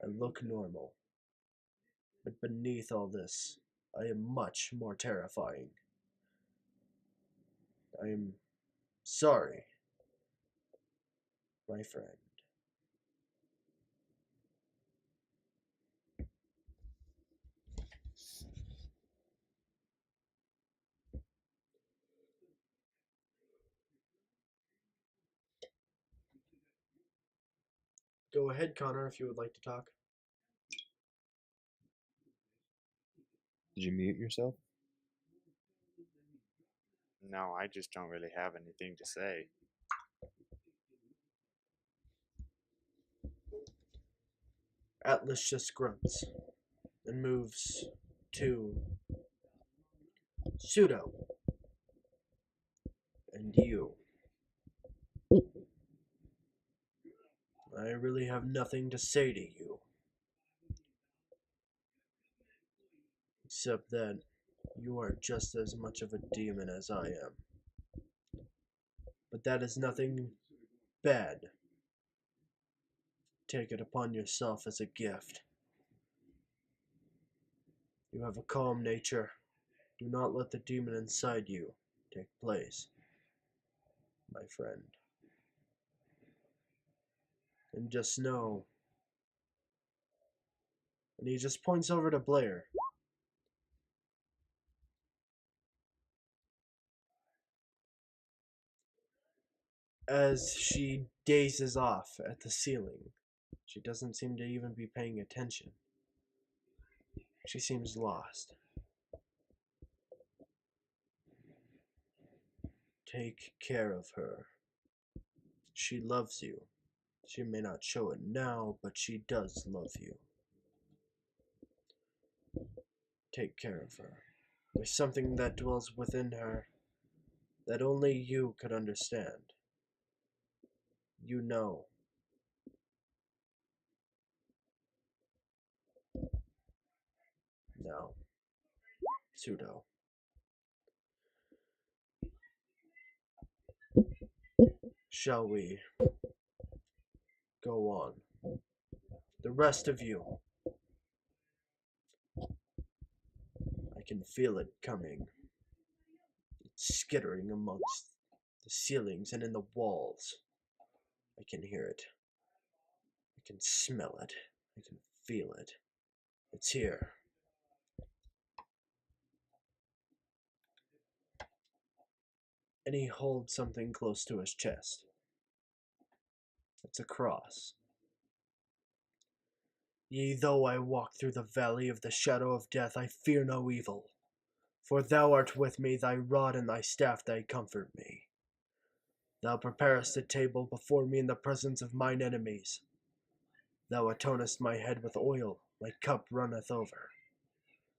I look normal. But beneath all this, I am much more terrifying. I am sorry, my friend. Go ahead, Connor, if you would like to talk. Did you mute yourself? No, I just don't really have anything to say. Atlas just grunts and moves to Pseudo and you. I really have nothing to say to you. Except that you are just as much of a demon as I am. But that is nothing bad. Take it upon yourself as a gift. You have a calm nature. Do not let the demon inside you take place, my friend. And just know. And he just points over to Blair. As she gazes off at the ceiling, she doesn't seem to even be paying attention. She seems lost. Take care of her. She loves you. She may not show it now, but she does love you. Take care of her. There's something that dwells within her that only you could understand. You know. Now, Pseudo. Shall we go on? The rest of you. I can feel it coming. It's skittering amongst the ceilings and in the walls. I can hear it. I can smell it. I can feel it. It's here. And he holds something close to his chest. It's a cross. Yea, though I walk through the valley of the shadow of death, I fear no evil. For thou art with me, thy rod and thy staff, they comfort me. Thou preparest a table before me in the presence of mine enemies. Thou atonest my head with oil, my cup runneth over.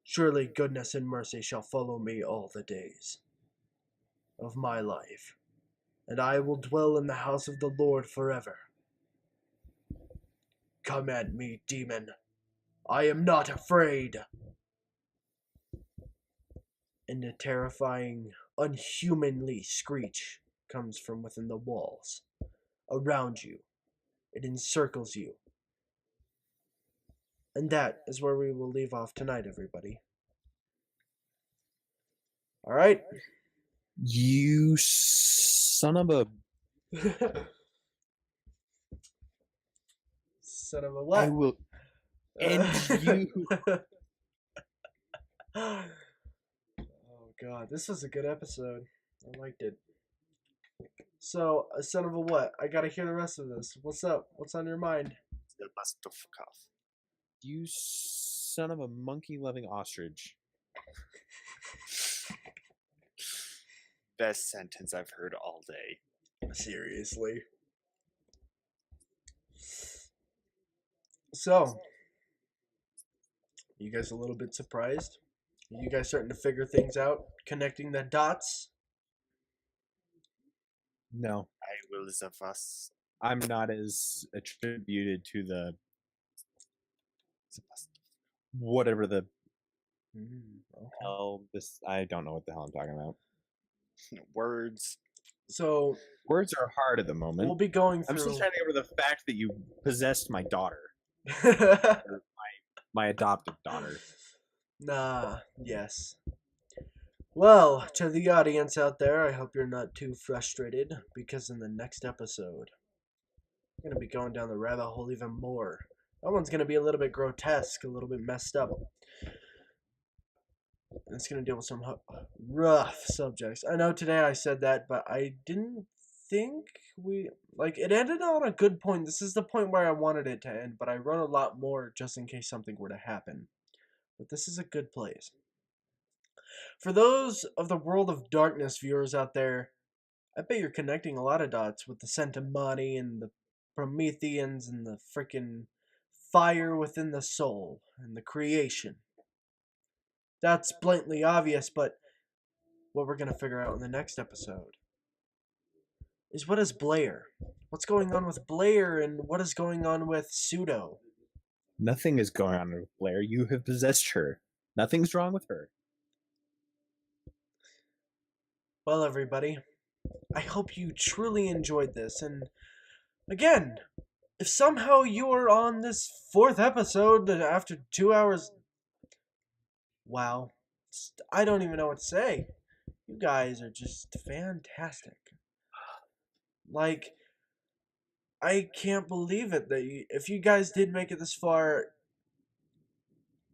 Surely goodness and mercy shall follow me all the days of my life, and I will dwell in the house of the Lord forever. Come at me, demon. I am not afraid. And a terrifying, unhumanly screech comes from within the walls. Around you. It encircles you. And that is where we will leave off tonight, everybody. Alright? You son of a... Son of a what? I will end you. Oh god, this was a good episode. I liked it. So, son of a what? I gotta hear the rest of this. What's up? What's on your mind? You son of a monkey-loving ostrich. Best sentence I've heard all day. Seriously. So, you guys a little bit surprised? Are you guys starting to figure things out? Connecting the dots? No, I will of us. I'm not as attributed to the whatever the Okay. hell this. I don't know what the hell I'm talking about. Words. So, Words are hard at the moment. we'll be going I'm still through... trying to get over the fact that you possessed my daughter, my adopted daughter. Nah, yes. Well, to the audience out there, I hope you're not too frustrated, because in the next episode, I'm going to be going down the rabbit hole even more. That one's going to be a little bit grotesque, a little bit messed up. And it's going to deal with some rough subjects. I know today I said that, but I didn't think we... Like, it ended on a good point. This is the point where I wanted it to end, but I wrote a lot more just in case something were to happen. But this is a good place. For those of the World of Darkness viewers out there, I bet you're connecting a lot of dots with the Centimani and the Prometheans and the frickin' fire within the soul and the creation. That's blatantly obvious, but what we're going to figure out in the next episode is what is Blair? What's going on with Blair and what is going on with Pseudo? Nothing is going on with Blair. You have possessed her. Nothing's wrong with her. Well, everybody, I hope you truly enjoyed this. And again, if somehow you are on this 4th episode after 2 hours, wow, I don't even know what to say. You guys are just fantastic. Like, I can't believe it that if you guys did make it this far,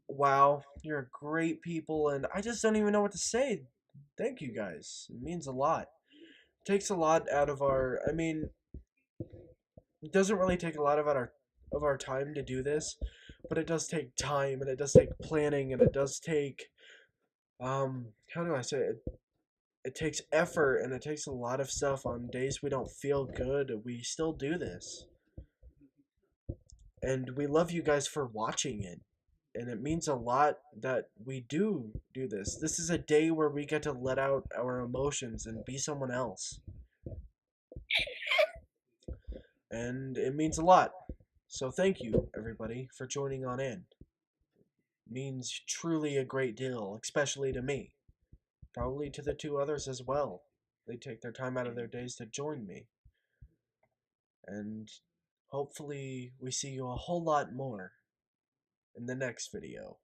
wow, you're great people, and I just don't even know what to say. Thank you guys. It means a lot. It takes a lot out of our. I mean, it doesn't really take a lot of our time to do this, but it does take time, and it does take planning, and it does take how do I say it? It takes effort, and it takes a lot of stuff. On days we don't feel good, we still do this, and we love you guys for watching it. And it means a lot that we do this. This is a day where we get to let out our emotions and be someone else. And it means a lot. So thank you, everybody, for joining on in. It means truly a great deal, especially to me. Probably to the 2 others as well. They take their time out of their days to join me. And hopefully we see you a whole lot more in the next video.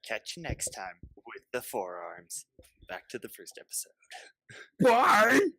Catch you next time with the forearms. Back to the first episode. Why?